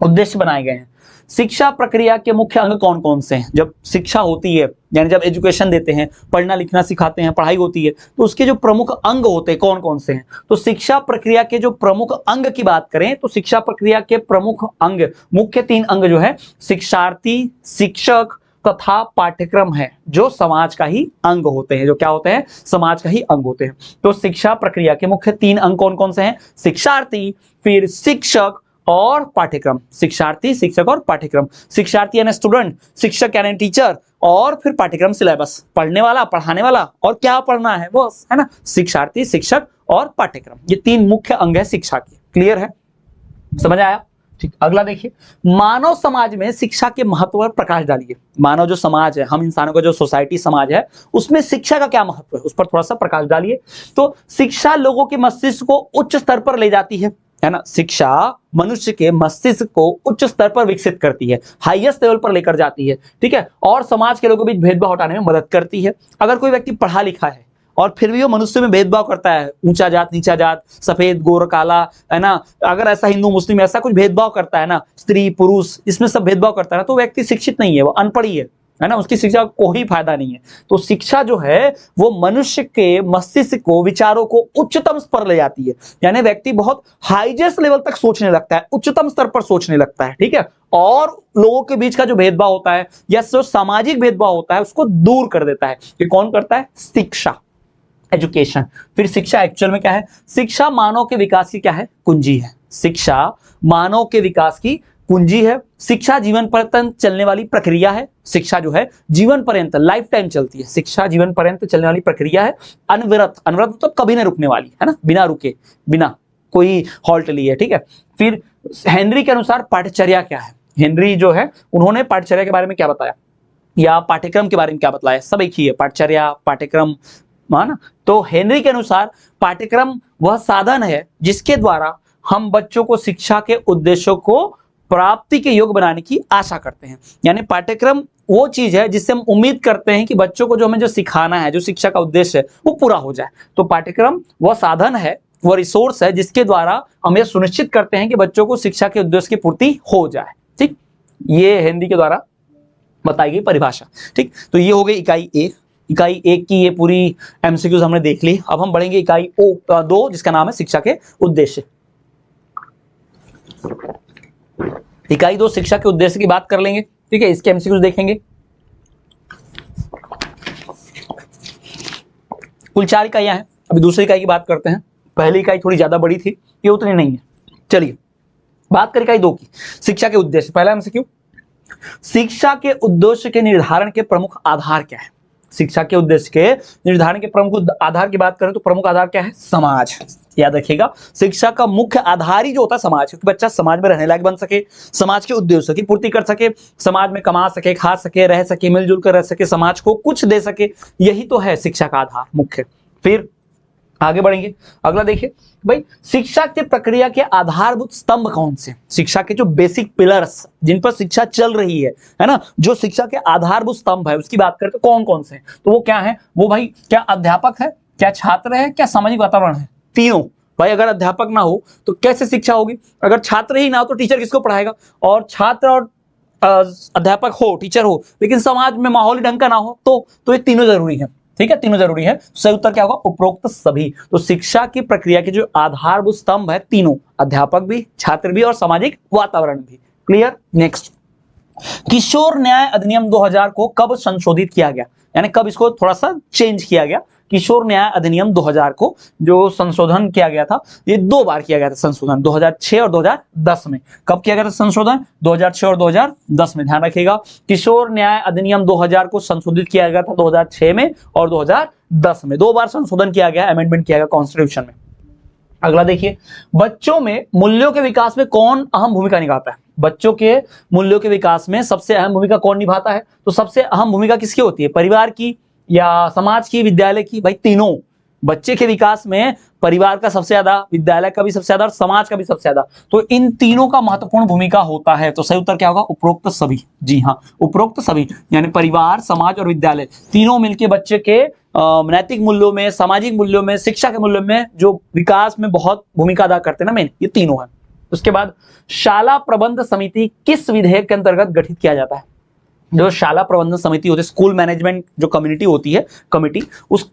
उद्देश्य बनाए गए हैं। शिक्षा प्रक्रिया के मुख्य अंग कौन कौन से हैं? जब शिक्षा होती है, यानी जब एजुकेशन देते हैं, पढ़ना लिखना सिखाते हैं, पढ़ाई होती है, तो उसके जो प्रमुख अंग होते हैं कौन कौन से हैं? तो शिक्षा प्रक्रिया के जो प्रमुख अंग की बात करें तो शिक्षा प्रक्रिया के प्रमुख अंग, मुख्य 3 अंग जो है, शिक्षार्थी, शिक्षक तथा पाठ्यक्रम है, जो समाज का ही अंग होते हैं। जो क्या होते हैं? समाज का ही अंग होते हैं। तो शिक्षा प्रक्रिया के मुख्य 3 अंग कौन कौन से हैं? शिक्षार्थी, फिर शिक्षक और पाठ्यक्रम। शिक्षार्थी, शिक्षक और पाठ्यक्रम। शिक्षार्थी यानी स्टूडेंट, शिक्षक यानी टीचर, और फिर पाठ्यक्रम सिलेबस, पढ़ने वाला, पढ़ाने वाला, और क्या पढ़ना है वो, है ना। शिक्षार्थी, शिक्षक और पाठ्यक्रम, ये 3 मुख्य अंग है शिक्षा के। क्लियर है? समझ आया? ठीक, अगला देखिए, मानव समाज में शिक्षा के महत्व पर प्रकाश डालिए। मानव जो समाज है, हम इंसानों का जो सोसाइटी समाज है, उसमें शिक्षा का क्या महत्व है, उस पर थोड़ा सा प्रकाश डालिए। तो शिक्षा लोगों के मस्तिष्क को उच्च स्तर पर ले जाती है ना। शिक्षा मनुष्य के मस्तिष्क को उच्च स्तर पर विकसित करती है, हाईएस्ट लेवल पर लेकर जाती है, ठीक है, और समाज के लोगों के बीच भेदभाव हटाने में मदद करती है। अगर कोई व्यक्ति पढ़ा लिखा है और फिर भी वो मनुष्य में भेदभाव करता है, ऊंचा जात नीचा जात, सफेद गोर काला, है ना, अगर ऐसा हिंदू मुस्लिम ऐसा कुछ भेदभाव करता है ना, स्त्री पुरुष, इसमें सब भेदभाव करता है ना, तो व्यक्ति शिक्षित नहीं है, वो अनपढ़ ही है ना, उसकी शिक्षा का कोई फायदा नहीं है। तो शिक्षा जो है वो मनुष्य के मस्तिष्क को, विचारों को उच्चतम स्तर पर ले जाती है, यानी व्यक्ति बहुत हाईएस्ट लेवल तक सोचने लगता है, उच्चतम स्तर पर सोचने लगता है, ठीक है, और लोगों के बीच का जो भेदभाव होता है या जो सामाजिक भेदभाव होता है उसको दूर कर देता है। ये कौन करता है? शिक्षा, एजुकेशन। फिर शिक्षा एक्चुअल में क्या है? शिक्षा मानव के विकास की क्या है? कुंजी है। शिक्षा मानव के विकास की कुंजी है। शिक्षा जीवन पर्यंत चलने वाली प्रक्रिया है। शिक्षा जो है जीवन पर्यंत, लाइफ टाइम चलती है। शिक्षा जीवन पर्यंत चलने वाली प्रक्रिया है, अनवरत, अनवरत तो कभी नहीं रुकने वाली, है ना, बिना रुके, बिना कोई हॉल्ट लिए, ठीक है। फिर हेनरी के अनुसार पाठ्यचर्या क्या है? हेनरी जो है उन्होंने पाठ्यचर्या के बारे में क्या बताया या पाठ्यक्रम के बारे में क्या बताया? सब एक ही है, पाठ्यचर्या पाठ्यक्रम, ना। तो हेनरी के अनुसार पाठ्यक्रम वह साधन है जिसके द्वारा हम बच्चों को शिक्षा के उद्देश्यों को प्राप्ति के योग्य बनाने की आशा करते हैं। यानी पाठ्यक्रम वो चीज है जिससे हम उम्मीद करते हैं कि बच्चों को जो हमें जो सिखाना है, जो शिक्षा का उद्देश्य है, वो पूरा हो जाए। तो पाठ्यक्रम वह साधन है, वह रिसोर्स है जिसके द्वारा हम ये सुनिश्चित करते हैं कि बच्चों को शिक्षा के उद्देश्य की पूर्ति हो जाए। ठीक, ये हेनरी के द्वारा बताई गई परिभाषा। ठीक, तो ये हो गई इकाई एक। इकाई एक की ये पूरी एमसीक्यूज हमने देख ली। अब हम बढ़ेंगे इकाई दो, जिसका नाम है शिक्षा के उद्देश्य। इकाई दो शिक्षा के उद्देश्य की बात कर लेंगे, ठीक है, इसके एमसीक्यूज देखेंगे। कुल 4 इकाइयां हैं। अभी दूसरी इकाई की बात करते हैं। पहली इकाई थोड़ी ज्यादा बड़ी थी, ये उतनी नहीं है। चलिए बात करें इकाई दो की, शिक्षा के उद्देश्य। पहला एमसीक्यू, शिक्षा के उद्देश्य के निर्धारण के प्रमुख आधार क्या है? शिक्षा के उद्देश्य के निर्धारण के प्रमुख आधार की बात करें तो प्रमुख आधार क्या है? समाज। याद रखिएगा, शिक्षा का मुख्य आधार ही जो होता है समाज, क्योंकि बच्चा समाज में रहने लायक बन सके, समाज के उद्देश्यों की पूर्ति कर सके, समाज में कमा सके, खा सके, रह सके, मिलजुल कर रह सके, समाज को कुछ दे सके, यही तो है शिक्षा का आधार मुख्य। फिर आगे बढ़ेंगे, अगला देखिए भाई, शिक्षा की प्रक्रिया के आधारभूत स्तंभ कौन से? शिक्षा के जो बेसिक पिलर्स जिन पर शिक्षा चल रही है ना, जो शिक्षा के आधारभूत स्तंभ है उसकी बात करें तो कौन कौन से हैं? तो वो क्या है? वो भाई क्या अध्यापक है, क्या छात्र है, क्या सामाजिक वातावरण है? तीनों। भाई अगर अध्यापक ना हो तो कैसे शिक्षा होगी? अगर छात्र ही ना हो तो टीचर किसको पढ़ाएगा? और छात्र और अध्यापक हो, टीचर हो, लेकिन समाज में माहौल ढंग का ना हो तो ये तीनों जरूरी है। ठीक है, तीनों जरूरी है। सही उत्तर क्या होगा? उपरोक्त सभी। तो शिक्षा की प्रक्रिया के जो आधारभूत स्तंभ है तीनों, अध्यापक भी, छात्र भी और सामाजिक वातावरण भी। क्लियर? नेक्स्ट, किशोर न्याय अधिनियम 2000 को कब संशोधित किया गया? यानी कब इसको थोड़ा सा चेंज किया गया? किशोर न्याय अधिनियम 2000 को जो संशोधन किया गया था, ये 2 बार किया गया था संशोधन, 2006 और 2010 में। कब किया गया था संशोधन? 2006 और 2010 में। ध्यान रखिएगा, किशोर न्याय अधिनियम 2000 को संशोधित किया गया था 2006 में और 2010 में। 2 बार संशोधन किया गया, अमेंडमेंट किया गया कॉन्स्टिट्यूशन में। अगला देखिए, बच्चों में मूल्यों के विकास में कौन अहम भूमिका निभाता है? बच्चों के मूल्यों के विकास में सबसे अहम भूमिका कौन निभाता है? तो सबसे अहम भूमिका किसकी होती है? परिवार की या समाज की, विद्यालय की? भाई तीनों। बच्चे के विकास में परिवार का सबसे ज्यादा, विद्यालय का भी सबसे ज्यादा और समाज का भी सबसे ज्यादा। तो इन तीनों का महत्वपूर्ण भूमिका होता है। तो सही उत्तर क्या होगा? उपरोक्त सभी। जी हाँ, उपरोक्त सभी, यानी परिवार, समाज और विद्यालय तीनों मिलकर बच्चे के नैतिक मूल्यों में, सामाजिक मूल्यों में, शिक्षा के मूल्यों में जो विकास में बहुत भूमिका अदा करते हैं ना, मेन ये तीनों है। उसके बाद शाला प्रबंध समिति किस विधेयक के अंतर्गत गठित किया जाता है? जो शाला प्रबंधन समिति होती है, स्कूल मैनेजमेंट जो कम्युनिटी होती है, कमिटी, उस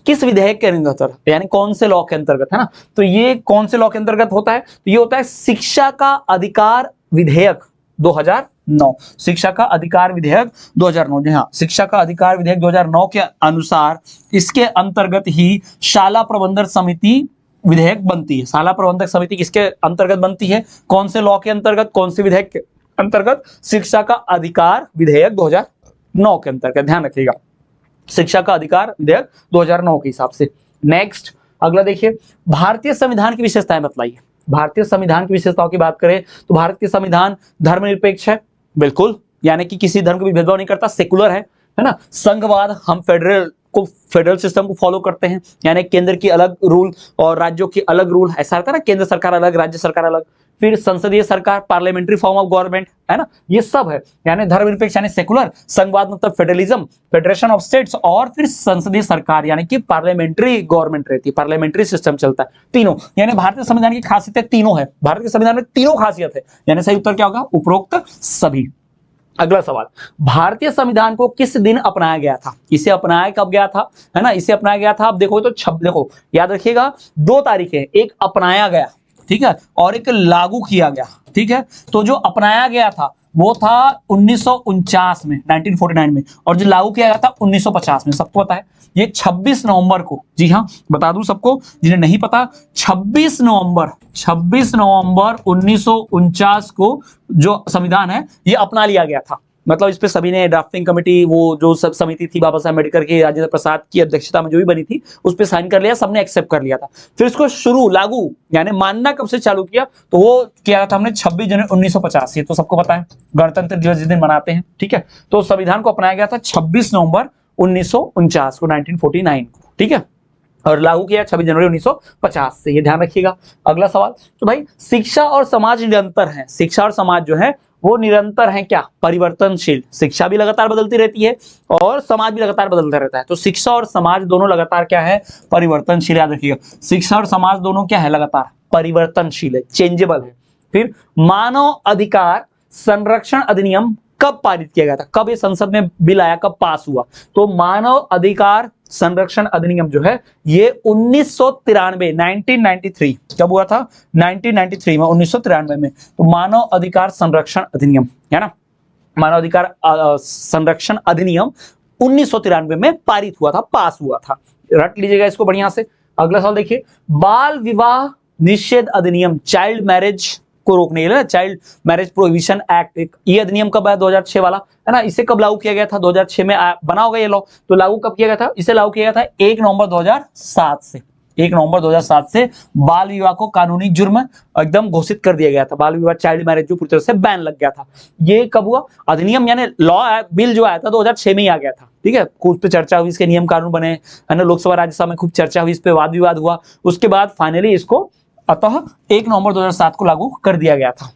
किस विधेयक के अंतर्गत, यानी कौन से लॉ के अंतर्गत, है ना? तो ये कौन से लॉ के अंतर्गत होता है? तो ये होता है शिक्षा का अधिकार विधेयक 2009। शिक्षा का अधिकार विधेयक 2009। जी हाँ, शिक्षा का अधिकार विधेयक 2009 के अनुसार इसके अंतर्गत ही शाला प्रबंधन समिति विधेयक बनती है। शाला प्रबंधक समिति किसके अंतर्गत बनती है? कौन से लॉ के अंतर्गत, कौन से विधेयक के अंतर्गत? शिक्षा का अधिकार विधेयक 2009 के अंतर्गत। ध्यान रखिएगा, शिक्षा का अधिकार विधेयक 2009 के हिसाब से। नेक्स्ट, अगला देखिए, भारतीय संविधान की विशेषताएं बतलाइए। भारतीय संविधान की विशेषताओं की बात करें तो भारत के संविधान धर्मनिरपेक्ष है, बिल्कुल, यानी कि किसी धर्म को भी भेदभाव नहीं करता, सेकुलर है ना। संघवाद, हम फेडरल सिस्टम को फॉलो करते हैं, यानी केंद्र की अलग रूल और राज्यों की अलग रूल, ऐसा रहता है ना, केंद्र सरकार अलग, राज्य सरकार अलग। फिर संसदीय सरकार, पार्लियामेंट्री फॉर्म ऑफ गवर्नमेंट, है ना, ये सब है, यानी धर्मनिरपेक्ष यानी सेकुलर, संघवाद मतलब फेडरलिज्म, फेडरेशन ऑफ स्टेट्स, और फिर संसदीय सरकार यानी कि पार्लियामेंट्री गवर्नमेंट रहती है, पार्लियामेंट्री सिस्टम चलता है, तीनों। यानी भारतीय संविधान की खासियत तीनों है, भारत के संविधान में तीनों खासियत है, यानी सही उत्तर क्या होगा, उपरोक्त सभी। अगला सवाल, भारतीय संविधान को किस दिन अपनाया गया था? इसे अपनाया कब गया था, है ना, इसे अपनाया गया था, अब देखो तो देखो याद रखिएगा, 2 तारीखें, एक अपनाया गया, ठीक है, और एक लागू किया गया, ठीक है। तो जो अपनाया गया था वो था 1949 में, 1949 में, और जो लागू किया गया था 1950 में, सबको पता है। ये 26 नवंबर को, जी हाँ बता दूं सबको जिन्हें नहीं पता, 26 नवंबर 1949 को जो संविधान है ये अपना लिया गया था। मतलब इस पे सभी ने, ड्राफ्टिंग कमेटी, वो जो सब समिति थी बाबा साहब अम्बेडकर की, राजेंद्र प्रसाद की अध्यक्षता में जो भी बनी थी, उस पे साइन कर लिया, सबने एक्सेप्ट कर लिया था। फिर इसको लागू यानी मानना कब से चालू किया, तो वो किया था हमने 26 जनवरी 1950, ये तो सबको पता है, गणतंत्र दिवस जिस दिन मनाते हैं, ठीक है। तो संविधान को अपनाया गया था 26 नवंबर 1949 को, 1949 को, ठीक है, और लागू किया 26 जनवरी 1950 से, ये ध्यान रखिएगा। अगला सवाल, तो भाई शिक्षा और समाज निरंतर है, शिक्षा और समाज जो है वो निरंतर है क्या, परिवर्तनशील, शिक्षा भी लगातार बदलती रहती है और समाज भी लगातार बदलता रहता है। तो शिक्षा और समाज दोनों लगातार क्या है, परिवर्तनशील, याद रखिएगा, शिक्षा और समाज दोनों क्या है, लगातार परिवर्तनशील है, चेंजेबल है। फिर मानव अधिकार संरक्षण अधिनियम कब पारित किया गया था, कब ये संसद में बिल आया, कब पास हुआ, तो मानव अधिकार संरक्षण अधिनियम जो है ये 1993, 1993 कब हुआ था, 1993 में, 1993 में। तो मानव अधिकार संरक्षण अधिनियम, है ना, मानव अधिकार संरक्षण अधिनियम 1993 में पारित हुआ था, पास हुआ था, रट लीजिएगा इसको बढ़िया से। अगला सवाल देखिए, बाल विवाह निषेध अधिनियम, चाइल्ड मैरिज को रोकने के लिए, चाइल्ड मैरिज प्रोहिबिशन एक्ट, ये अधिनियम कब आया, 2006 वाला, है ना, इसे कब लागू किया गया था, 2006 में बना होगा ये लॉ। तो लागू कब किया गया था, इसे लागू किया गया था 1 नवंबर 2007 से, 1 नवंबर 2007 से बाल विवाह को कानूनी जुर्म एकदम घोषित कर दिया गया था, बाल विवाह चाइल्ड मैरिज जो पूरी तरह से बैन लग गया था। ये कब हुआ, अधिनियम यानी लॉ, बिल जो आया था 2006 में ही आ गया था, ठीक है, उस पर चर्चा हुई, इसके नियम कानून बने, है ना, लोकसभा राज्यसभा में खूब चर्चा हुई, इस पर वाद विवाद हुआ, उसके बाद फाइनली इसको अतः 1 नवंबर 2007 को लागू कर दिया गया था,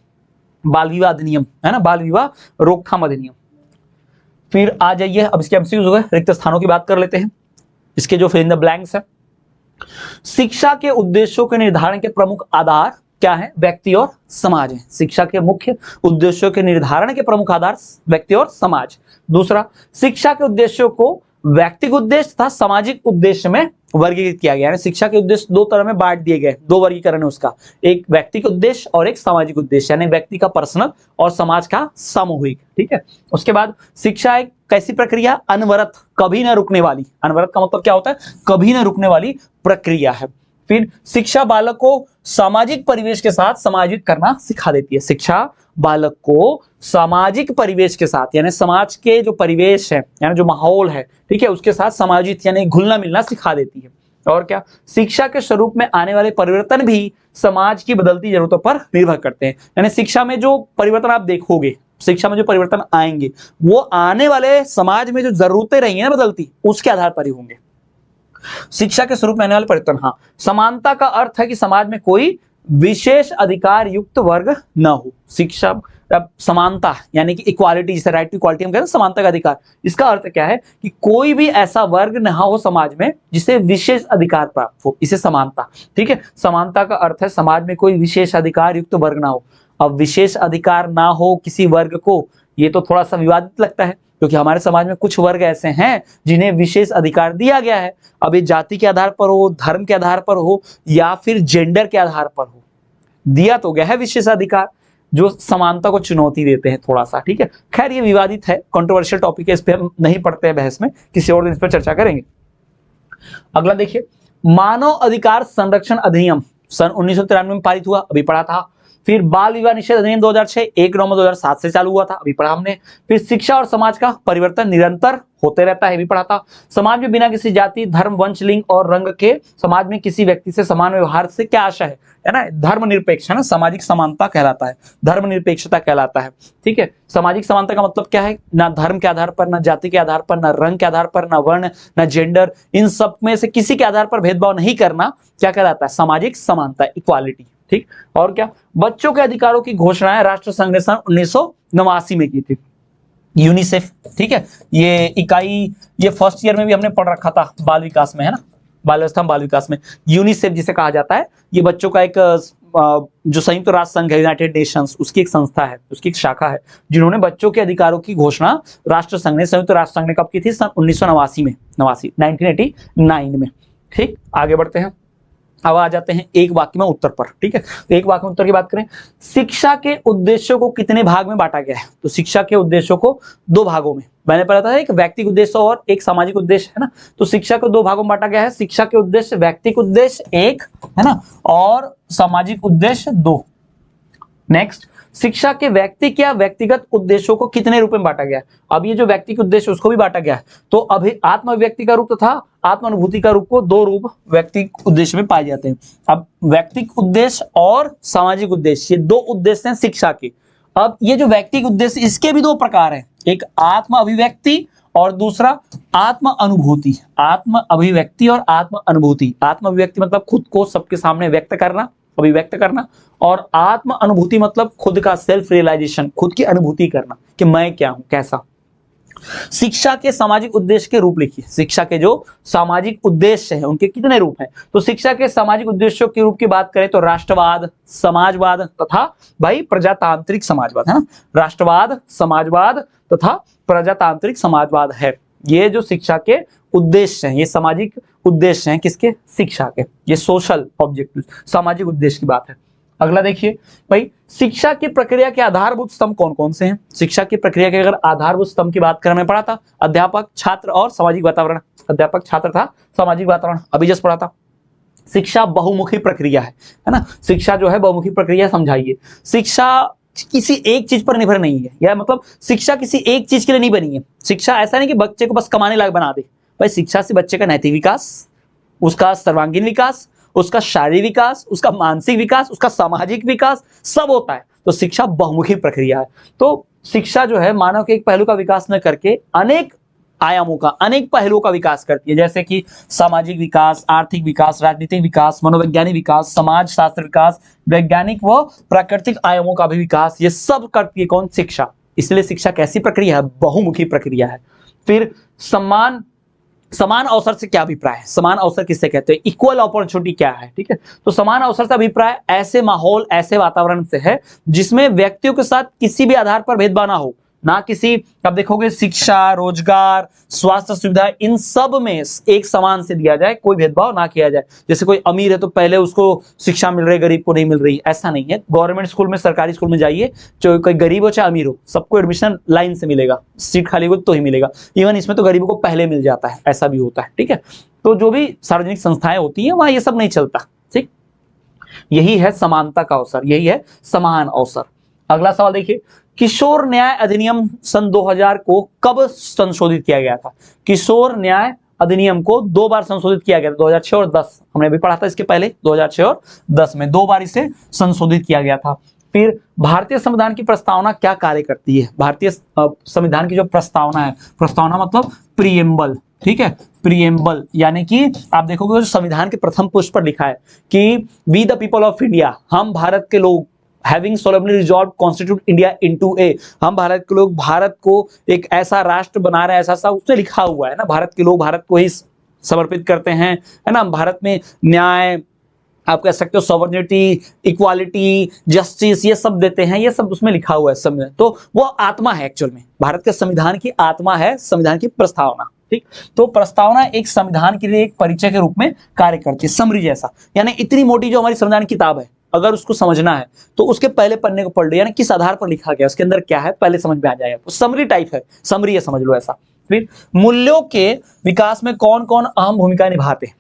बाल विवाह अधिनियम, है ना, बाल विवाह रोकथाम अधिनियम। फिर आ जाइए, अब इसके एमसीक्यूज हो गए, रिक्त स्थानों की बात कर लेते हैं, इसके जो फिल इन द ब्लैंक्स है। शिक्षा के उद्देश्यों के निर्धारण के प्रमुख आधार क्या है, व्यक्ति और समाज है। शिक्षा के मुख्य उद्देश्यों के निर्धारण के प्रमुख आधार व्यक्ति और समाज। दूसरा, शिक्षा के उद्देश्यों को व्यक्तिगत उद्देश्य तथा सामाजिक उद्देश्य में वर्गीकृत किया गया है। शिक्षा के उद्देश्य 2 तरह में बांट दिए गए, 2 वर्गीकरण है उसका, एक व्यक्तिगत उद्देश्य और एक सामाजिक उद्देश्य, यानी व्यक्ति का पर्सनल और समाज का सामूहिक, ठीक है। उसके बाद शिक्षा एक कैसी प्रक्रिया, अनवरत, कभी न रुकने वाली, अनवरत का मतलब क्या होता है, कभी न रुकने वाली प्रक्रिया है। फिर शिक्षा बालक को सामाजिक परिवेश के साथ समायोजित करना सिखा देती है, शिक्षा बालक को सामाजिक परिवेश के साथ, यानी समाज के जो परिवेश है, यानी जो माहौल है, ठीक है, उसके साथ समायोजित यानी घुलना मिलना सिखा देती है। और क्या, शिक्षा के स्वरूप में आने वाले परिवर्तन भी समाज की बदलती जरूरतों पर निर्भर करते हैं, यानी शिक्षा में जो परिवर्तन आप देखोगे, शिक्षा में जो परिवर्तन आएंगे वो आने वाले समाज में जो जरूरतें रही है ना बदलती, उसके आधार पर ही होंगे। शिक्षा के स्वरूप में आने वाले परिवर्तन, हाँ, समानता का अर्थ है कि समाज में कोई विशेष अधिकार युक्त वर्ग न हो। शिक्षा, अब समानता यानी कि इक्वालिटी, जिसे राइट टू इक्वालिटी हम कहते हैं, समानता का अधिकार, इसका अर्थ क्या है कि कोई भी ऐसा वर्ग न हो समाज में जिसे विशेष अधिकार प्राप्त हो, इसे समानता, ठीक है। समानता का अर्थ है समाज में कोई विशेष अधिकार युक्त वर्ग ना हो। अब विशेष अधिकार ना हो किसी वर्ग को, ये तो थोड़ा सा विवादित लगता है, क्योंकि हमारे समाज में कुछ वर्ग ऐसे हैं जिन्हें विशेष अधिकार दिया गया है। अब ये जाति के आधार पर हो, धर्म के आधार पर हो, या फिर जेंडर के आधार पर हो, दिया तो गया है विशेष अधिकार जो समानता को चुनौती देते हैं थोड़ा सा, ठीक है। खैर ये विवादित है, कंट्रोवर्शियल टॉपिक है, इस पे हम नहीं पढ़ते हैं बहस में, किसी और दिन इस पर चर्चा करेंगे। अगला देखिए, मानव अधिकार संरक्षण अधिनियम सन 1993 में पारित हुआ, अभी पढ़ा था। फिर बाल विवाह निषेध अधिनियम 2006 1 नवंबर 2007 से चालू हुआ था, अभी पढ़ा हमने। फिर शिक्षा और समाज का परिवर्तन निरंतर होते रहता है, भी पढ़ा था। समाज में बिना किसी जाति, धर्म, वंश, लिंग और रंग के समाज में किसी व्यक्ति से समान व्यवहार से क्या आशा है ना, धर्मनिरपेक्ष, है ना, सामाजिक समानता कहलाता है, धर्मनिरपेक्षता कहलाता है। ठीक है, सामाजिक समानता का मतलब क्या है, ना धर्म के आधार पर, ना जाति के आधार पर, ना रंग के आधार पर, ना वर्ण, ना जेंडर, इन सब में से किसी के आधार पर भेदभाव नहीं करना, क्या कहलाता है, सामाजिक समानता, इक्वालिटी। ठीक, और क्या, बच्चों के अधिकारों की घोषणा राष्ट्र संघ ने सन 1989 में की थी, यूनिसेफ। ठीक है, ये इकाई, ये फर्स्ट ईयर में भी हमने पढ़ रखा था, बाल विकास में, है ना, बाल व्यवस्था बाल विकास में, यूनिसेफ जिसे कहा जाता है, ये बच्चों का एक जो संयुक्त राष्ट्र संघ है, यूनाइटेड नेशंस, उसकी एक संस्था है, उसकी एक शाखा है, जिन्होंने बच्चों के अधिकारों की घोषणा राष्ट्र संघ ने, संयुक्त राष्ट्र संघ ने कब की थी, सन 1989 में, 1989 में। ठीक, आगे बढ़ते हैं, अब आ जाते हैं एक वाक्य में उत्तर पर। ठीक है, तो एक वाक्य में उत्तर की बात करें, शिक्षा के उद्देश्यों को कितने भाग में बांटा गया है, तो शिक्षा के उद्देश्यों को 2 भागों में, मैंने पढ़ा था, एक व्यक्तिगत उद्देश्य और एक सामाजिक उद्देश्य, है ना, तो शिक्षा को 2 भागों में बांटा गया है, शिक्षा के उद्देश्य व्यक्तिगत उद्देश्य 1, है ना, और सामाजिक उद्देश्य 2। नेक्स्ट, शिक्षा के व्यक्ति क्या व्यक्तिगत उद्देश्यों को कितने रूप में बांटा गया है, अब ये जो व्यक्तिगत उद्देश्य उसको भी बांटा गया है, तो अभी आत्म अभिव्यक्ति का रूप तथा आत्म अनुभूति का रूप को 2 रूप व्यक्तिगत उद्देश्य में पाए जाते हैं। अब व्यक्तिगत उद्देश्य और सामाजिक उद्देश्य, ये 2 उद्देश्य हैं शिक्षा के। अब ये जो व्यक्तिगत उद्देश्य, इसके भी 2 प्रकार हैं, एक आत्म अभिव्यक्ति और दूसरा आत्म अनुभूति। आत्म अभिव्यक्ति और आत्म अनुभूति, आत्म अभिव्यक्ति मतलब खुद को सबके सामने व्यक्त करना, अभिव्यक्त करना, और आत्म अनुभूति मतलब खुद का सेल्फ रियलाइजेशन, खुद की अनुभूति करना कि मैं क्या हूं, कैसा। शिक्षा के सामाजिक उद्देश्य के रूप लिखिए, शिक्षा के जो सामाजिक उद्देश्य है उनके कितने रूप हैं, तो शिक्षा के सामाजिक उद्देश्यों के रूप की बात करें तो राष्ट्रवाद, समाजवाद तथा भाई प्रजातांत्रिक समाजवाद, है ना, राष्ट्रवाद, समाजवाद तथा प्रजातांत्रिक समाजवाद है, ये जो शिक्षा के उद्देश्य हैं, ये सामाजिक उद्देश्य हैं किसके, शिक्षा के, ये सोशल ऑब्जेक्टिव, सामाजिक उद्देश्य की बात है। अगला देखिए भाई, शिक्षा की प्रक्रिया के आधारभूत स्तंभ कौन कौन से हैं, शिक्षा की प्रक्रिया के अगर आधारभूत स्तंभ की बात करें, मैं पढ़ा था अध्यापक, छात्र और सामाजिक वातावरण, अध्यापक, छात्र था सामाजिक वातावरण, अभी जस्ट पढ़ा था। शिक्षा बहुमुखी प्रक्रिया है ना, शिक्षा जो है बहुमुखी प्रक्रिया, समझाइए। शिक्षा किसी एक चीज पर निर्भर नहीं है, या मतलब शिक्षा किसी एक चीज के लिए नहीं बनी है, शिक्षा ऐसा नहीं कि बच्चे को बस कमाने लायक बना दे, भाई शिक्षा से बच्चे का नैतिक विकास, उसका सर्वांगीण विकास, उसका शारीरिक विकास, उसका मानसिक विकास, उसका सामाजिक विकास सब होता है, तो शिक्षा बहुमुखी प्रक्रिया है। तो शिक्षा जो है मानव के एक पहलू का विकास न करके अनेक आयामों का, अनेक पहलुओं का विकास करती है, जैसे कि सामाजिक विकास, आर्थिक विकास, राजनीतिक विकास, मनोवैज्ञानिक विकास, समाज शास्त्र विकास, वैज्ञानिक व प्राकृतिक आयामों का भी विकास, ये सब करती है कौन, शिक्षा। इसलिए शिक्षा कैसी प्रक्रिया है, बहुमुखी प्रक्रिया है। फिर समान अवसर से क्या अभिप्राय है, समान अवसर किससे कहते हैं, इक्वल अपॉर्चुनिटी क्या है, ठीक है, तो समान अवसर से अभिप्राय ऐसे माहौल, ऐसे वातावरण से है जिसमें व्यक्तियों के साथ किसी भी आधार पर भेदभाव ना हो, ना किसी, अब देखोगे शिक्षा, रोजगार, स्वास्थ्य सुविधा, इन सब में एक समान से दिया जाए, कोई भेदभाव ना किया जाए। जैसे कोई अमीर है तो पहले उसको शिक्षा मिल रही, गरीब को नहीं मिल रही, ऐसा नहीं है। गवर्नमेंट स्कूल में, सरकारी स्कूल में जाइए, चाहे कोई गरीब हो चाहे अमीर हो, सबको एडमिशन लाइन से मिलेगा, सीट खाली हो तो ही मिलेगा। इवन इसमें तो गरीबों को पहले मिल जाता है, ऐसा भी होता है, ठीक है। तो जो भी सार्वजनिक संस्थाएं होती हैं वहां ये सब नहीं चलता, ठीक। यही है समानता का अवसर, यही है समान अवसर। अगला सवाल देखिए, किशोर न्याय अधिनियम सन 2000 को कब संशोधित किया गया था? किशोर न्याय अधिनियम को 2 बार संशोधित किया गया था, 2006 और 10। हमने भी पढ़ा था इसके पहले, 2006 और 10 में 2 बार इसे संशोधित किया गया था। फिर भारतीय संविधान की प्रस्तावना क्या कार्य करती है? भारतीय संविधान की जो प्रस्तावना है, प्रस्तावना मतलब प्रीएम्बल, ठीक है, प्रीएम्बल, यानी कि आप देखोगे जो संविधान के प्रथम पृष्ठ पर लिखा है कि we the people of India, हम भारत के लोग, having solemnly resolved constitute India into a, हम भारत के लोग भारत को एक ऐसा राष्ट्र बना रहे हैं, ऐसा उसमें लिखा हुआ है ना, भारत के लोग भारत को ही समर्पित करते हैं, है ना। भारत में न्याय, आप कह सकते हो सॉवरेनिटी, इक्वालिटी, जस्टिस, ये सब देते हैं, ये सब उसमें लिखा हुआ है संविधान। तो वो आत्मा है, एक्चुअल में भारत के संविधान की आत्मा है संविधान की प्रस्तावना, ठीक। तो प्रस्तावना एक संविधान के लिए एक परिचय के रूप में कार्य करती है, समरी जैसा। यानी इतनी मोटी जो हमारी संविधान की किताब है, अगर उसको समझना है तो उसके पहले पन्ने को पढ़ लो, यानी किस आधार पर लिखा गया, उसके अंदर क्या है, पहले समझ में आ जाएगा। तो समरी टाइप है, समरी है, समझ लो ऐसा। फिर मूल्यों के विकास में कौन कौन अहम भूमिका निभाते हैं?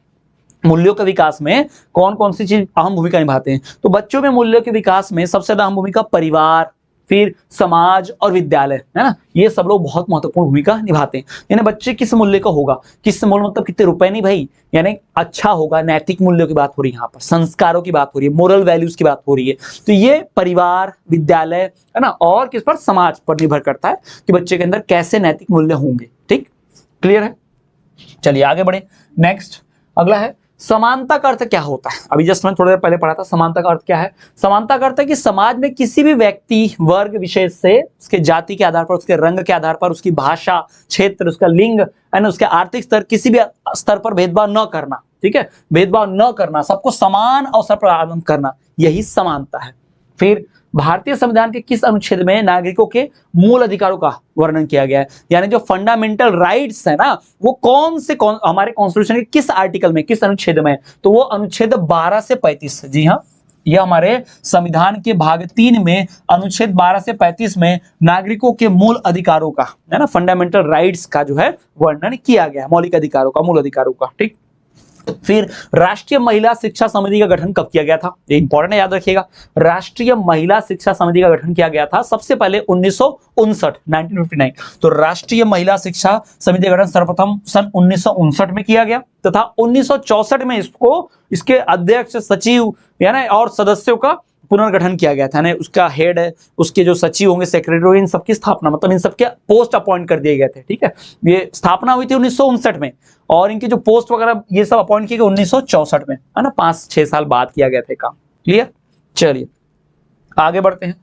मूल्यों के विकास में कौन कौन सी चीज अहम भूमिका निभाते हैं? तो बच्चों में मूल्यों के विकास में सबसे ज्यादा अहम भूमिका परिवार, फिर समाज और विद्यालय, है ना, ये सब लोग बहुत महत्वपूर्ण भूमिका निभाते हैं। यानी बच्चे किस मूल्य का होगा, किस मूल्य मतलब कितने रुपए नहीं भाई, यानी अच्छा होगा, नैतिक मूल्यों की बात हो रही है, यहाँ पर संस्कारों की बात हो रही है, मोरल वैल्यूज की बात हो रही है। तो ये परिवार, विद्यालय, है ना, और किस पर, समाज पर निर्भर करता है कि बच्चे के अंदर कैसे नैतिक मूल्य होंगे। ठीक, क्लियर है। चलिए आगे बढ़े। नेक्स्ट अगला है समानता का अर्थ क्या होता है। अभी जस्ट मैंने थोड़ी देर पहले पढ़ा था समानता का अर्थ क्या है। समानता का अर्थ है कि समाज में किसी भी व्यक्ति, वर्ग, विशेष से उसके जाति के आधार पर, उसके रंग के आधार पर, उसकी भाषा, क्षेत्र, उसका लिंग, है उसके आर्थिक स्तर, किसी भी स्तर पर भेदभाव न करना। ठीक है, भेदभाव न करना, सबको समान अवसर प्रदान करना, यही समानता है। फिर भारतीय संविधान के किस अनुच्छेद में नागरिकों के मूल अधिकारों का वर्णन किया गया है, यानी जो फंडामेंटल राइट्स है ना, वो हमारे कॉन्स्टिट्यूशन के किस आर्टिकल में, किस अनुच्छेद में, तो वो अनुच्छेद 12 से 35। जी हाँ, यह हमारे संविधान के भाग 3 में अनुच्छेद 12 से 35 में नागरिकों के मूल अधिकारों का, है ना, फंडामेंटल राइट्स का जो है वर्णन किया गया है, मौलिक अधिकारों का, मूल अधिकारों का। ठीक, फिर राष्ट्रीय महिला शिक्षा समिति का गठन कब किया गया था, ये इंपॉर्टेंट है, याद रखिएगा। राष्ट्रीय महिला शिक्षा समिति का गठन किया गया था सबसे पहले 1959। तो राष्ट्रीय महिला शिक्षा समिति का गठन सर्वप्रथम सन 1959 में किया गया तथा 1964 में इसके अध्यक्ष, सचिव, यानी और सदस्यों का पुनर्गठन किया गया था। यानी उसका हेड, उसके जो सचिव होंगे, सेक्रेटरी होंगे, इन सबकी स्थापना, मतलब इन सबके पोस्ट अपॉइंट कर दिए गए थे। ठीक है, ये स्थापना हुई थी 1959 में और इनकी जो पोस्ट वगैरह ये सब अपॉइंट किए गए 1964 में, है ना, 5-6 साल बाद किया गया था काम। क्लियर। चलिए आगे बढ़ते हैं।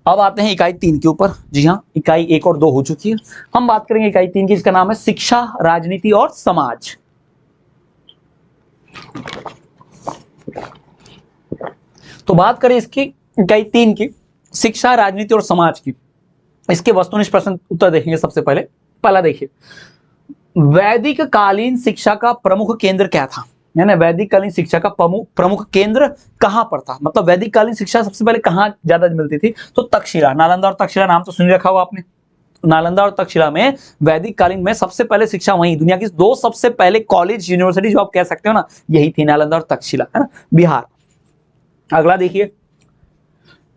अब आते हैं इकाई 3 के ऊपर। जी हाँ, इकाई 1 और 2 हो चुकी है, हम बात करेंगे इकाई 3 की, इसका नाम है शिक्षा, राजनीति और समाज। तो बात करें इसकी इकाई 3 की, शिक्षा, राजनीति और समाज की। इसके वस्तुनिष्ठ प्रश्न उत्तर देखेंगे। सबसे पहले पहला देखिए, वैदिक कालीन शिक्षा का प्रमुख केंद्र क्या था, यानी वैदिक कालीन शिक्षा का प्रमुख केंद्र कहां पर था, मतलब वैदिक कालीन शिक्षा सबसे पहले कहां ज्यादा मिलती थी, तो तक्षशिला, नालंदा और तक्षशिला नाम तो सुन रखा होगा आपने। नालंदा और तक्षशिला में वैदिक कालीन में सबसे पहले शिक्षा वहीं, दुनिया की 2 सबसे पहले कॉलेज, यूनिवर्सिटी जो आप कह सकते हो ना, यही थी, नालंदा और तक्षशिला, है ना, बिहार। अगला देखिए,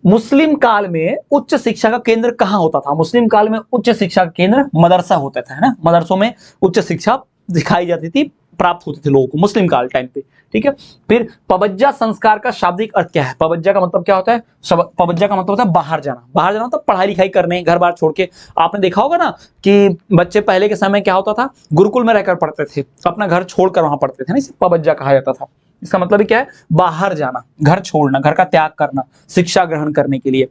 मुस्लिम काल में उच्च शिक्षा का केंद्र कहां होता था। मुस्लिम काल में उच्च शिक्षा का केंद्र मदरसा होता था, है ना, मदरसों में उच्च शिक्षा दिखाई जाती थी, प्राप्त होती थी लोगों को मुस्लिम काल टाइम पे। ठीक है, फिर पबज्जा संस्कार का शाब्दिक अर्थ क्या है। पबज्जा का मतलब क्या होता है, पबज्जा का मतलब होता है बाहर जाना। बाहर जाना मतलब पढ़ाई लिखाई करने, घर बार छोड़ के। आपने देखा होगा ना कि बच्चे पहले के समय क्या होता था, गुरुकुल में रहकर पढ़ते थे, अपना घर छोड़कर वहां पढ़ते थे ना, इसे पबज्जा कहा जाता था। इसका मतलब क्या है, बाहर जाना, घर छोड़ना, घर का त्याग करना, शिक्षा ग्रहण करने के लिए।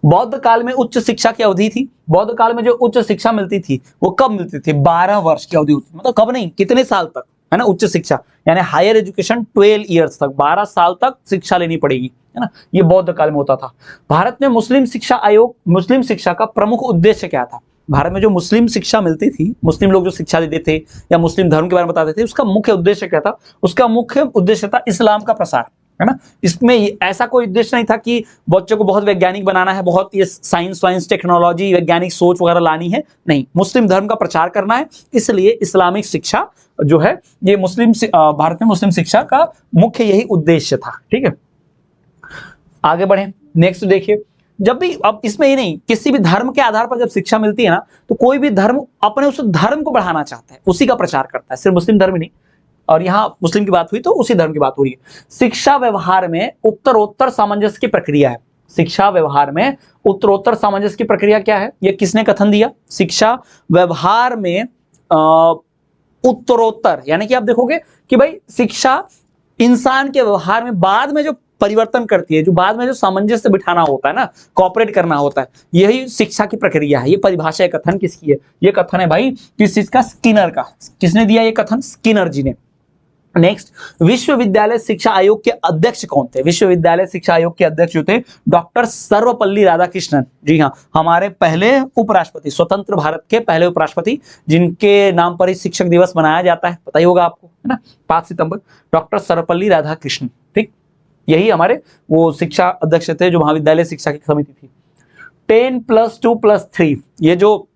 बौद्ध काल में उच्च शिक्षा की अवधि थी। बौद्ध काल में जो उच्च शिक्षा मिलती थी वो कब मिलती थी, 12 वर्ष की अवधि होती, मतलब कब नहीं, कितने साल तक, है ना, उच्च शिक्षा यानी हायर एजुकेशन 12 ईयर्स तक, 12 साल तक शिक्षा लेनी पड़ेगी, है ना, ये बौद्ध काल में होता था। भारत में मुस्लिम शिक्षा आयोग, मुस्लिम शिक्षा का प्रमुख उद्देश्य क्या था। भारत में जो मुस्लिम शिक्षा मिलती थी, मुस्लिम लोग जो शिक्षा देते थे या मुस्लिम धर्म के बारे में बताते थे, उसका मुख्य उद्देश्य क्या था, उसका मुख्य उद्देश्य था इस्लाम का प्रसार, है ना। इसमें ऐसा कोई उद्देश्य नहीं था कि बच्चों को बहुत वैज्ञानिक बनाना है, बहुत ये साइंस टेक्नोलॉजी, वैज्ञानिक सोच वगैरह लानी है, नहीं, मुस्लिम धर्म का प्रचार करना है, इसलिए इस्लामिक शिक्षा जो है ये भारत में मुस्लिम शिक्षा का मुख्य यही उद्देश्य था। ठीक है, आगे बढ़े। नेक्स्ट देखिए, जब भी, अब इसमें ही नहीं, किसी भी धर्म के आधार पर जब शिक्षा मिलती है ना, तो कोई भी धर्म अपने उस धर्म को बढ़ाना चाहता है, उसी का प्रचार करता है, सिर्फ मुस्लिम धर्म ही नहीं, और यहां मुस्लिम की बात हुई तो उसी धर्म की बात हो रही है। शिक्षा व्यवहार में उत्तरोत्तर सामंजस्य की प्रक्रिया है। शिक्षा व्यवहार में उत्तरोत्तर सामंजस्य की प्रक्रिया क्या है, यह किसने कथन दिया। शिक्षा व्यवहार में उत्तरोत्तर, यानी कि आप देखोगे कि भाई शिक्षा इंसान के व्यवहार में बाद में जो परिवर्तन करती है, जो बाद में जो सामंजस्य बिठाना होता है ना, कॉपरेट करना होता है, यही शिक्षा की प्रक्रिया है। ये परिभाषा, कथन किसकी है, ये कथन है भाई किस चीज का, स्किनर का। किसने दिया ये कथन, स्किनर जी ने। नेक्स्ट, विश्वविद्यालय शिक्षा आयोग के अध्यक्ष कौन थे। विश्वविद्यालय शिक्षा आयोग के अध्यक्ष जो थे डॉक्टर सर्वपल्ली राधाकृष्णन। जी हाँ, हमारे पहले उपराष्ट्रपति, स्वतंत्र भारत के पहले उपराष्ट्रपति, जिनके नाम पर ही शिक्षक दिवस मनाया जाता है, पता ही होगा आपको, है ना, 5 सितंबर, डॉक्टर सर्वपल्ली राधाकृष्णन। ठीक, यही हमारे वो शिक्षा अध्यक्ष थे जो महाविद्यालय शिक्षा की समिति थी। 10+2+3 ये जो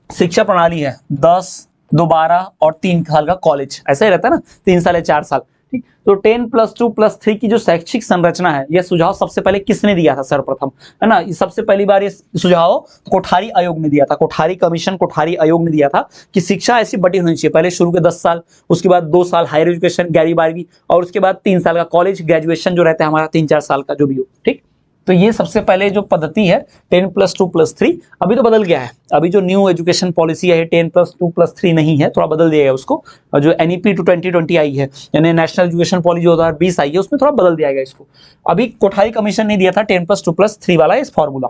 शिक्षा प्रणाली है, 10, 12 और 3 साल का कॉलेज, ऐसा ही रहता है ना, 3 साल या 4 साल। ठीक, तो 10+2+3 की जो शैक्षिक संरचना है, यह सुझाव सबसे पहले किसने दिया था सर्वप्रथम, है ना? सबसे पहली बार ये सुझाव कोठारी आयोग ने दिया था, कोठारी कमीशन, कोठारी आयोग ने दिया था कि शिक्षा ऐसी बटी होनी चाहिए, पहले शुरू के 10 साल, उसके बाद 2 साल हायर एजुकेशन 11वीं-12वीं, और उसके बाद 3 साल का कॉलेज ग्रेजुएशन जो रहता है हमारा 3-4 साल का जो भी हो, ठीक। तो ये सबसे पहले जो पद्धति है 10+2+3, अभी तो बदल गया है, अभी जो न्यू एजुकेशन पॉलिसी है 10+2+3 नहीं है, थोड़ा बदल दिया गया उसको, और जो NEP 2020 आई है, यानी नेशनल एजुकेशन पॉलिसी 2020 आई है, उसमें थोड़ा बदल दिया गया इसको। अभी कोठारी कमीशन ने दिया था 10+2+3 वाला इस फॉर्मूला।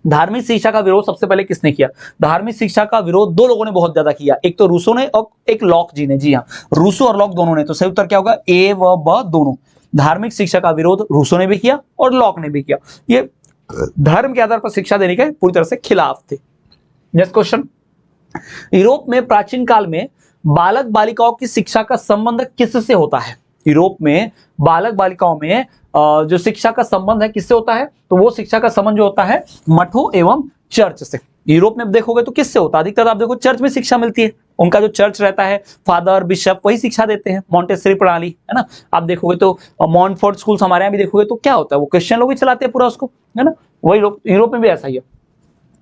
धार्मिक शिक्षा का विरोध सबसे पहले किसने किया? धार्मिक शिक्षा का विरोध दो लोगों ने बहुत ज्यादा किया, एक तो रूसो ने और एक लॉक जी ने। जी हाँ, रूसो और लॉक दोनों ने। तो सही उत्तर क्या होगा? ए व ब दोनों। धार्मिक शिक्षा का विरोध रूसो ने भी किया और लॉक ने भी किया। ये धर्म के आधार पर शिक्षा देने के पूरी तरह से खिलाफ थे। नेक्स्ट क्वेश्चन, यूरोप में प्राचीन काल में बालक बालिकाओं की शिक्षा का संबंध किससे होता है? यूरोप में बालक बालिकाओं में जो शिक्षा का संबंध है किससे होता है? तो वो शिक्षा का संबंध जो होता है मठों एवं चर्च से। यूरोप में देखोगे तो किससे होता है? अधिकतर आप देखो चर्च में शिक्षा मिलती है, उनका जो चर्च रहता है, फादर बिशप वही शिक्षा देते हैं, मॉन्टेसरी प्रणाली, है ना। आप देखोगे तो मॉन्टफोर्ट स्कूल्स हमारे यहाँ भी देखोगे तो क्या होता है, वो क्रिश्चियन लोग ही चलाते हैं पूरा उसको, है ना। वही लोग यूरोप में भी ऐसा ही है।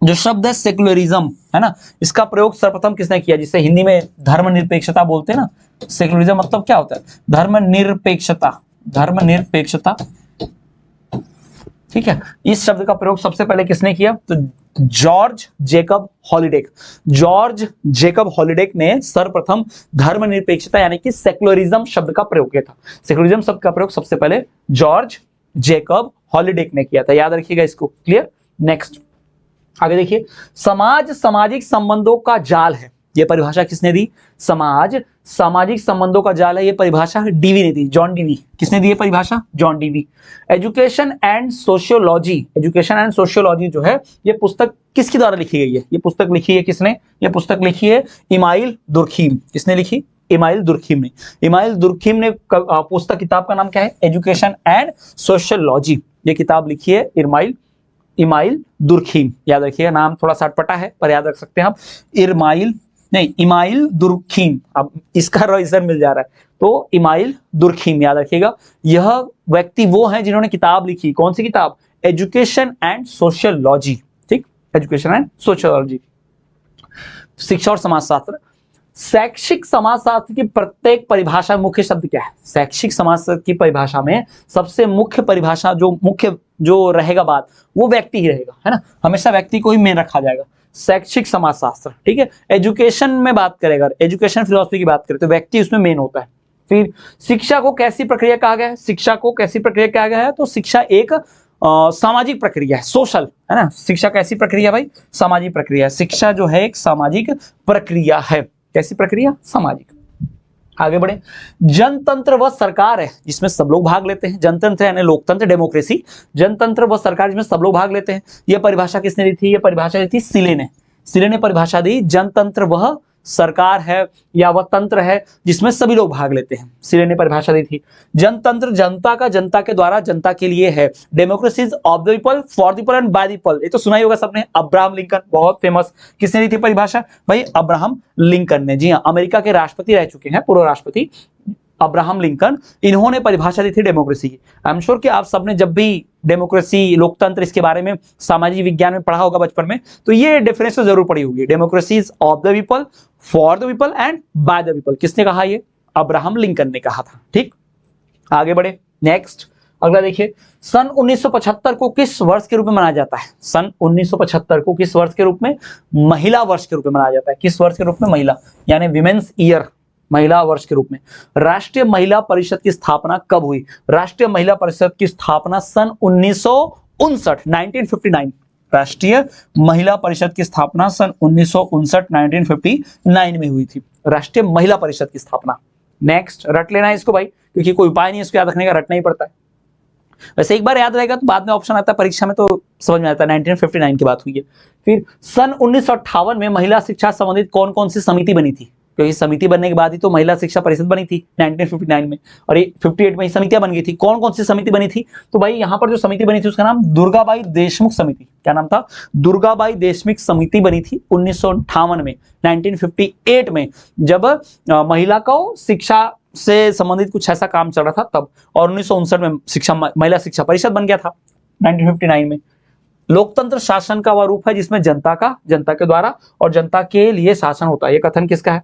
जो शब्द है सेक्युलरिज्म, है ना, इसका प्रयोग सर्वप्रथम किसने किया? जिसे हिंदी में धर्मनिरपेक्षता बोलते हैं ना। सेक्युलरिज्म मतलब क्या होता है? धर्मनिरपेक्षता, धर्मनिरपेक्षता, ठीक है। इस शब्द का प्रयोग सबसे पहले किसने किया? तो जॉर्ज जेकब हॉलिडेक। जॉर्ज जेकब हॉलिडेक ने सर्वप्रथम धर्मनिरपेक्षता यानी कि सेक्युलरिज्म शब्द का प्रयोग किया था। सेक्युलरिज्म शब्द का प्रयोग सबसे पहले जॉर्ज जेकब हॉलिडेक ने किया था, याद रखिएगा इसको। क्लियर? नेक्स्ट आगे देखिए, समाज सामाजिक संबंधों का जाल है, यह परिभाषा किसने दी? समाज सामाजिक संबंधों का जाल है, यह परिभाषा डीवी ने दी, जॉन डीवी। किसने दी है परिभाषा? John Dewey. Education and sociology, education and sociology जो है ये पुस्तक किसके द्वारा लिखी गई है? ये पुस्तक लिखी है किसने? ये पुस्तक लिखी है इमाइल दुर्खीम। किसने लिखी? इमाइल दुर्खीम ने। इमाइल दुर्खीम ने पुस्तक किताब का नाम क्या है? Education and sociology. ये किताब लिखी है इमाइल दुर्खीम। याद रखिएगा, नाम थोड़ा सा अटपटा है पर याद रख सकते हैं आप। Email Durkheim. अब इसका रईसर मिल जा रहा है, तो इमाइल दुर्खीम याद रखिएगा। यह व्यक्ति वो हैं जिन्होंने किताब लिखी। कौन सी किताब? Education and sociology. ठीक, एजुकेशन एंड सोशियोलॉजी। शिक्षा और समाजशास्त्र। शैक्षिक समाजशास्त्र की प्रत्येक परिभाषा मुख्य शब्द क्या है? शैक्षिक समाजशास्त्र की परिभाषा में सबसे मुख्य परिभाषा जो रहेगा बात, वो व्यक्ति ही रहेगा, है ना। हमेशा व्यक्ति को ही मेन रखा जाएगा। शैक्षिक समाजशास्त्र, ठीक है। एजुकेशन में बात करेगा, एजुकेशन फिलॉसफी की बात करें तो व्यक्ति उसमें मेन होता है। फिर शिक्षा को कैसी प्रक्रिया कहा गया है? शिक्षा को कैसी प्रक्रिया कहा गया है? तो शिक्षा एक सामाजिक प्रक्रिया है, सोशल, है ना। शिक्षा कैसी प्रक्रिया भाई? सामाजिक प्रक्रिया। शिक्षा जो है एक सामाजिक प्रक्रिया है। कैसी प्रक्रिया? सामाजिक। आगे बढ़े, जनतंत्र वह सरकार है जिसमें सब लोग भाग लेते हैं। जनतंत्र यानी लोकतंत्र, डेमोक्रेसी। जनतंत्र वह सरकार जिसमें सब लोग भाग लेते हैं। यह परिभाषा किसने दी थी? यह परिभाषा दी थी सिले ने। सिले ने परिभाषा दी, जनतंत्र वह सरकार है या वह तंत्र है जिसमें सभी लोग भाग लेते हैं। सिले ने परिभाषा दी थी। जनतंत्र जनता का, जनता के द्वारा, जनता के लिए है। Democracy is of the people, for the people and by the people. ये तो सुना ही होगा सबने, अब्राहम लिंकन, बहुत फेमस। किसने दी थी परिभाषा? भाई अब्राहम लिंकन ने। जी हाँ, अमेरिका के राष्ट्रपति रह चुके हैं, पूर्व राष्ट्रपति अब्राहम लिंकन, इन्होंने परिभाषा दी थी डेमोक्रेसी की। आई एम श्योर कि आप सबने जब भी डेमोक्रेसी, लोकतंत्र, इसके बारे में सामाजिक विज्ञान में पढ़ा होगा बचपन में, तो ये डेफिनेशन जरूर पढ़ी होगी। Democracy is of the people, for the people and by the people. किसने कहा? ये अब्राहम लिंकन ने कहा था। ठीक, आगे बढ़े। नेक्स्ट अगला देखिए, सन 1975 को किस वर्ष के रूप में मनाया जाता है? सन 1975 को किस वर्ष के रूप में? महिला वर्ष के रूप में मनाया जाता है। किस वर्ष के रूप में? महिला, यानी विमेन्स ईयर, महिला वर्ष के रूप में। राष्ट्रीय महिला परिषद की स्थापना कब हुई? राष्ट्रीय महिला परिषद की स्थापना सन 1959, 1959। राष्ट्रीय महिला परिषद की स्थापना सन 1959, 1959 में हुई थी। राष्ट्रीय महिला परिषद की स्थापना। नेक्स्ट, रट लेना है इसको भाई, क्योंकि कोई उपाय नहीं है इसको याद रखने का, रटना ही पड़ता है। वैसे एक बार याद रहेगा तो बाद में ऑप्शन आता है परीक्षा में तो समझ में आता है। 1959 की बात हुई है। फिर सन 1958 में महिला शिक्षा संबंधित कौन कौन सी समिति बनी थी? क्योंकि समिति बनने के बाद ही तो महिला शिक्षा परिषद बनी थी 1959 में, और ये 58 में ही समितियां बन गई थी। कौन कौन सी समिति बनी थी? तो भाई यहाँ पर जो समिति बनी थी उसका नाम दुर्गाबाई देशमुख समिति। क्या नाम था? दुर्गाबाई देशमुख समिति बनी थी 1958 में, 1958 में, जब महिला को शिक्षा से संबंधित कुछ ऐसा काम चल रहा था तब, और 1959 में महिला शिक्षा परिषद बन गया था 1959 में। लोकतंत्र शासन का वह रूप है जिसमें जनता के द्वारा और जनता के लिए शासन होता है। ये कथन किसका है?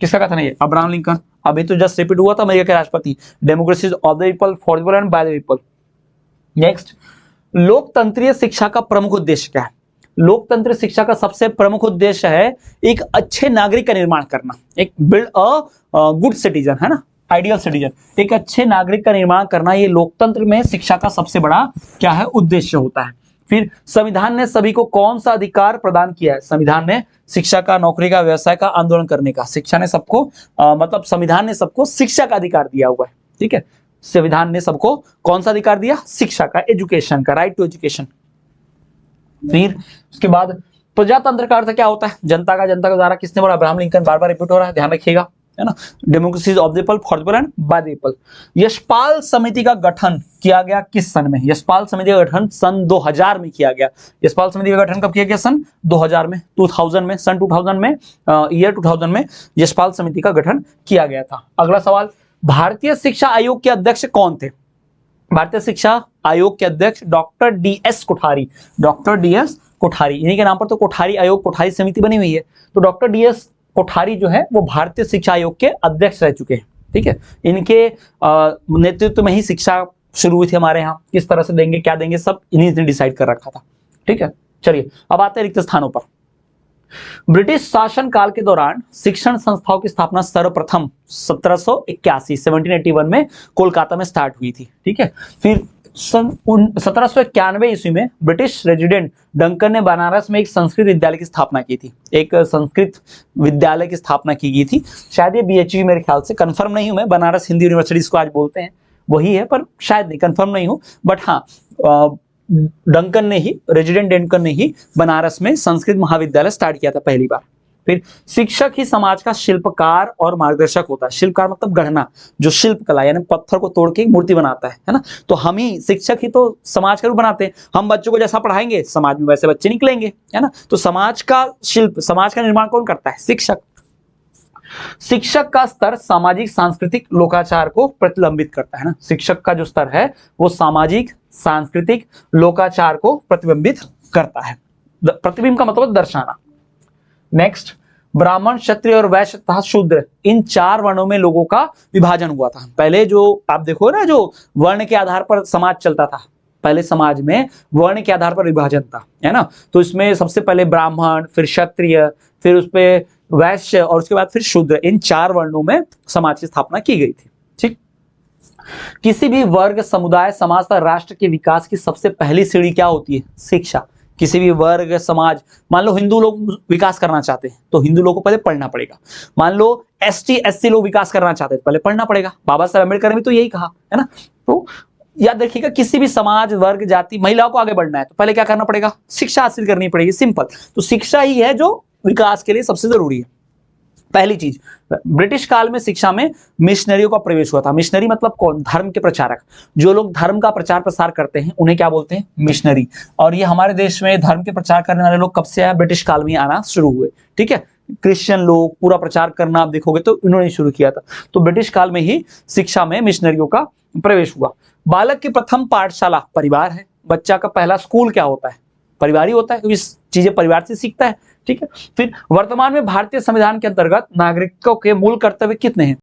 किसका कथन है ये? Abraham Lincoln. अभी तो जस्ट रिपीट हुआ था अमेरिका के राष्ट्रपति, democracy of the people, for the people and by the people. Next, लोकतंत्रीय शिक्षा का प्रमुख उद्देश्य क्या है? लोकतंत्र शिक्षा का सबसे प्रमुख उद्देश्य है एक अच्छे नागरिक का निर्माण करना, एक बिल्ड अ गुड सिटीजन, है ना, आइडियल सिटीजन, एक अच्छे नागरिक का निर्माण करना। ये लोकतंत्र में शिक्षा का सबसे बड़ा क्या है? उद्देश्य होता है। फिर संविधान ने सभी को कौन सा अधिकार प्रदान किया है? संविधान ने शिक्षा का, नौकरी का, व्यवसाय का, आंदोलन करने का। शिक्षा ने सबको मतलब संविधान ने सबको शिक्षा का अधिकार दिया हुआ है। ठीक है, संविधान ने सबको कौन सा अधिकार दिया? शिक्षा का, एजुकेशन का, राइट टू एजुकेशन। फिर उसके बाद प्रजातंत्र का अर्थ क्या होता है? जनता का, जनता के द्वारा। किसने बोला? Abraham Lincoln. बार बार रिपीट हो रहा है, ध्यान रखिएगा, है ना। Democracy of the people, for the people and by the people. Yashpal समिति का गठन किया गया किस सन में? यशपाल समिति का गठन सन 2000 में किया गया। यशपाल समिति का गठन कब किया गया? सन 2000 में, 2000 में, सन 2000 में, ईयर 2000 में यशपाल समिति का गठन किया गया था। अगला सवाल, भारतीय शिक्षा आयोग के अध्यक्ष कौन थे? भारतीय शिक्षा आयोग के अध्यक्ष doctor DS Kothari. Doctor DS Kothari, इन्हीं के नाम पर तो कोठारी आयोग, कोठारी समिति बनी हुई है। तो डॉक्टर DS कोठारी जो है वो भारतीय शिक्षा आयोग के अध्यक्ष रह चुके हैं। ठीक है, इनके नेतृत्व में ही शिक्षा शुरू हुई थी हमारे यहाँ। किस तरह से देंगे, क्या देंगे, सब इन्हीं ने डिसाइड कर रखा था। ठीक है, चलिए अब आते हैं रिक्त स्थानों पर। ब्रिटिश शासन काल के दौरान शिक्षण संस्थाओं की स्थापना सर्वप्रथम 1781 में कोलकाता में स्टार्ट हुई थी। ठीक है, फिर सन 1791 ईस्वी में ब्रिटिश रेजिडेंट डंकन ने बनारस में एक संस्कृत विद्यालय की स्थापना की थी। एक संस्कृत विद्यालय की स्थापना की गई थी। शायद ये BHU, मेरे ख्याल से, कंफर्म नहीं हूं मैं, बनारस हिंदू यूनिवर्सिटी इसको आज बोलते हैं, वही है, पर शायद नहीं, कंफर्म नहीं हूं। बट हाँ, डंकन ने ही, रेजिडेंट डंकन ने ही बनारस में संस्कृत महाविद्यालय स्टार्ट किया था पहली बार। फिर शिक्षक ही समाज का शिल्पकार और मार्गदर्शक होता है। शिल्पकार मतलब गढ़ना, जो शिल्प कला यानी पत्थर को तोड़ के एक मूर्ति बनाता है ना। तो हम ही शिक्षक ही तो समाज का रूप बनाते हैं। हम बच्चों को जैसा पढ़ाएंगे समाज में वैसे बच्चे निकलेंगे, है ना। तो समाज का शिल्प, समाज का निर्माण कौन करता है? शिक्षक। शिक्षक का स्तर सामाजिक सांस्कृतिक लोकाचार को प्रतिबिंबित करता है ना। शिक्षक का जो स्तर है वो सामाजिक सांस्कृतिक लोकाचार को प्रतिबिंबित करता है। प्रतिबिंब का मतलब दर्शाना। नेक्स्ट, ब्राह्मण, क्षत्रिय और वैश्य तथा शूद्र, इन 4 वर्णों में लोगों का विभाजन हुआ था। पहले जो आप देखो ना, जो वर्ण के आधार पर समाज चलता था, पहले समाज में वर्ण के आधार पर विभाजन था, है ना। तो इसमें सबसे पहले ब्राह्मण, फिर क्षत्रिय, फिर उस पे वैश्य और उसके बाद फिर शूद्र, इन 4 वर्णों में समाज की स्थापना की गई थी। ठीक, किसी भी वर्ग, समुदाय, समाज तथा राष्ट्र के विकास की सबसे पहली सीढ़ी क्या होती है? शिक्षा। किसी भी वर्ग, समाज, मान लो हिंदू लोग विकास करना चाहते हैं तो हिंदू लोगों को पहले पढ़ना पड़ेगा। मान लो ST SC लोग विकास करना चाहते हैं तो पहले पढ़ना पड़ेगा। बाबा साहब अम्बेडकर ने भी तो यही कहा, है ना। तो याद रखिएगा, किसी भी समाज, वर्ग, जाति, महिलाओं को आगे बढ़ना है तो पहले क्या करना पड़ेगा? शिक्षा हासिल करनी पड़ेगी, सिंपल। तो शिक्षा ही है जो विकास के लिए सबसे जरूरी है। पहली चीज, ब्रिटिश काल में शिक्षा में मिशनरियों का प्रवेश हुआ था। मिशनरी मतलब कौन? धर्म के प्रचारक। जो लोग धर्म का प्रचार प्रसार करते हैं उन्हें क्या बोलते हैं? मिशनरी। और ये हमारे देश में धर्म के प्रचार करने वाले लोग कब से आए? ब्रिटिश काल में आना शुरू हुए। ठीक है, क्रिश्चियन लोग पूरा प्रचार करना आप देखोगे तो इन्होंने शुरू किया था। तो ब्रिटिश काल में ही शिक्षा में मिशनरियों का प्रवेश हुआ। बालक की प्रथम पाठशाला परिवार है। बच्चा का पहला स्कूल क्या होता है? परिवार ही होता है, क्योंकि चीजें परिवार से सीखता है। ठीक है, फिर वर्तमान में भारतीय संविधान के अंतर्गत नागरिकों के मूल कर्तव्य कितने हैं?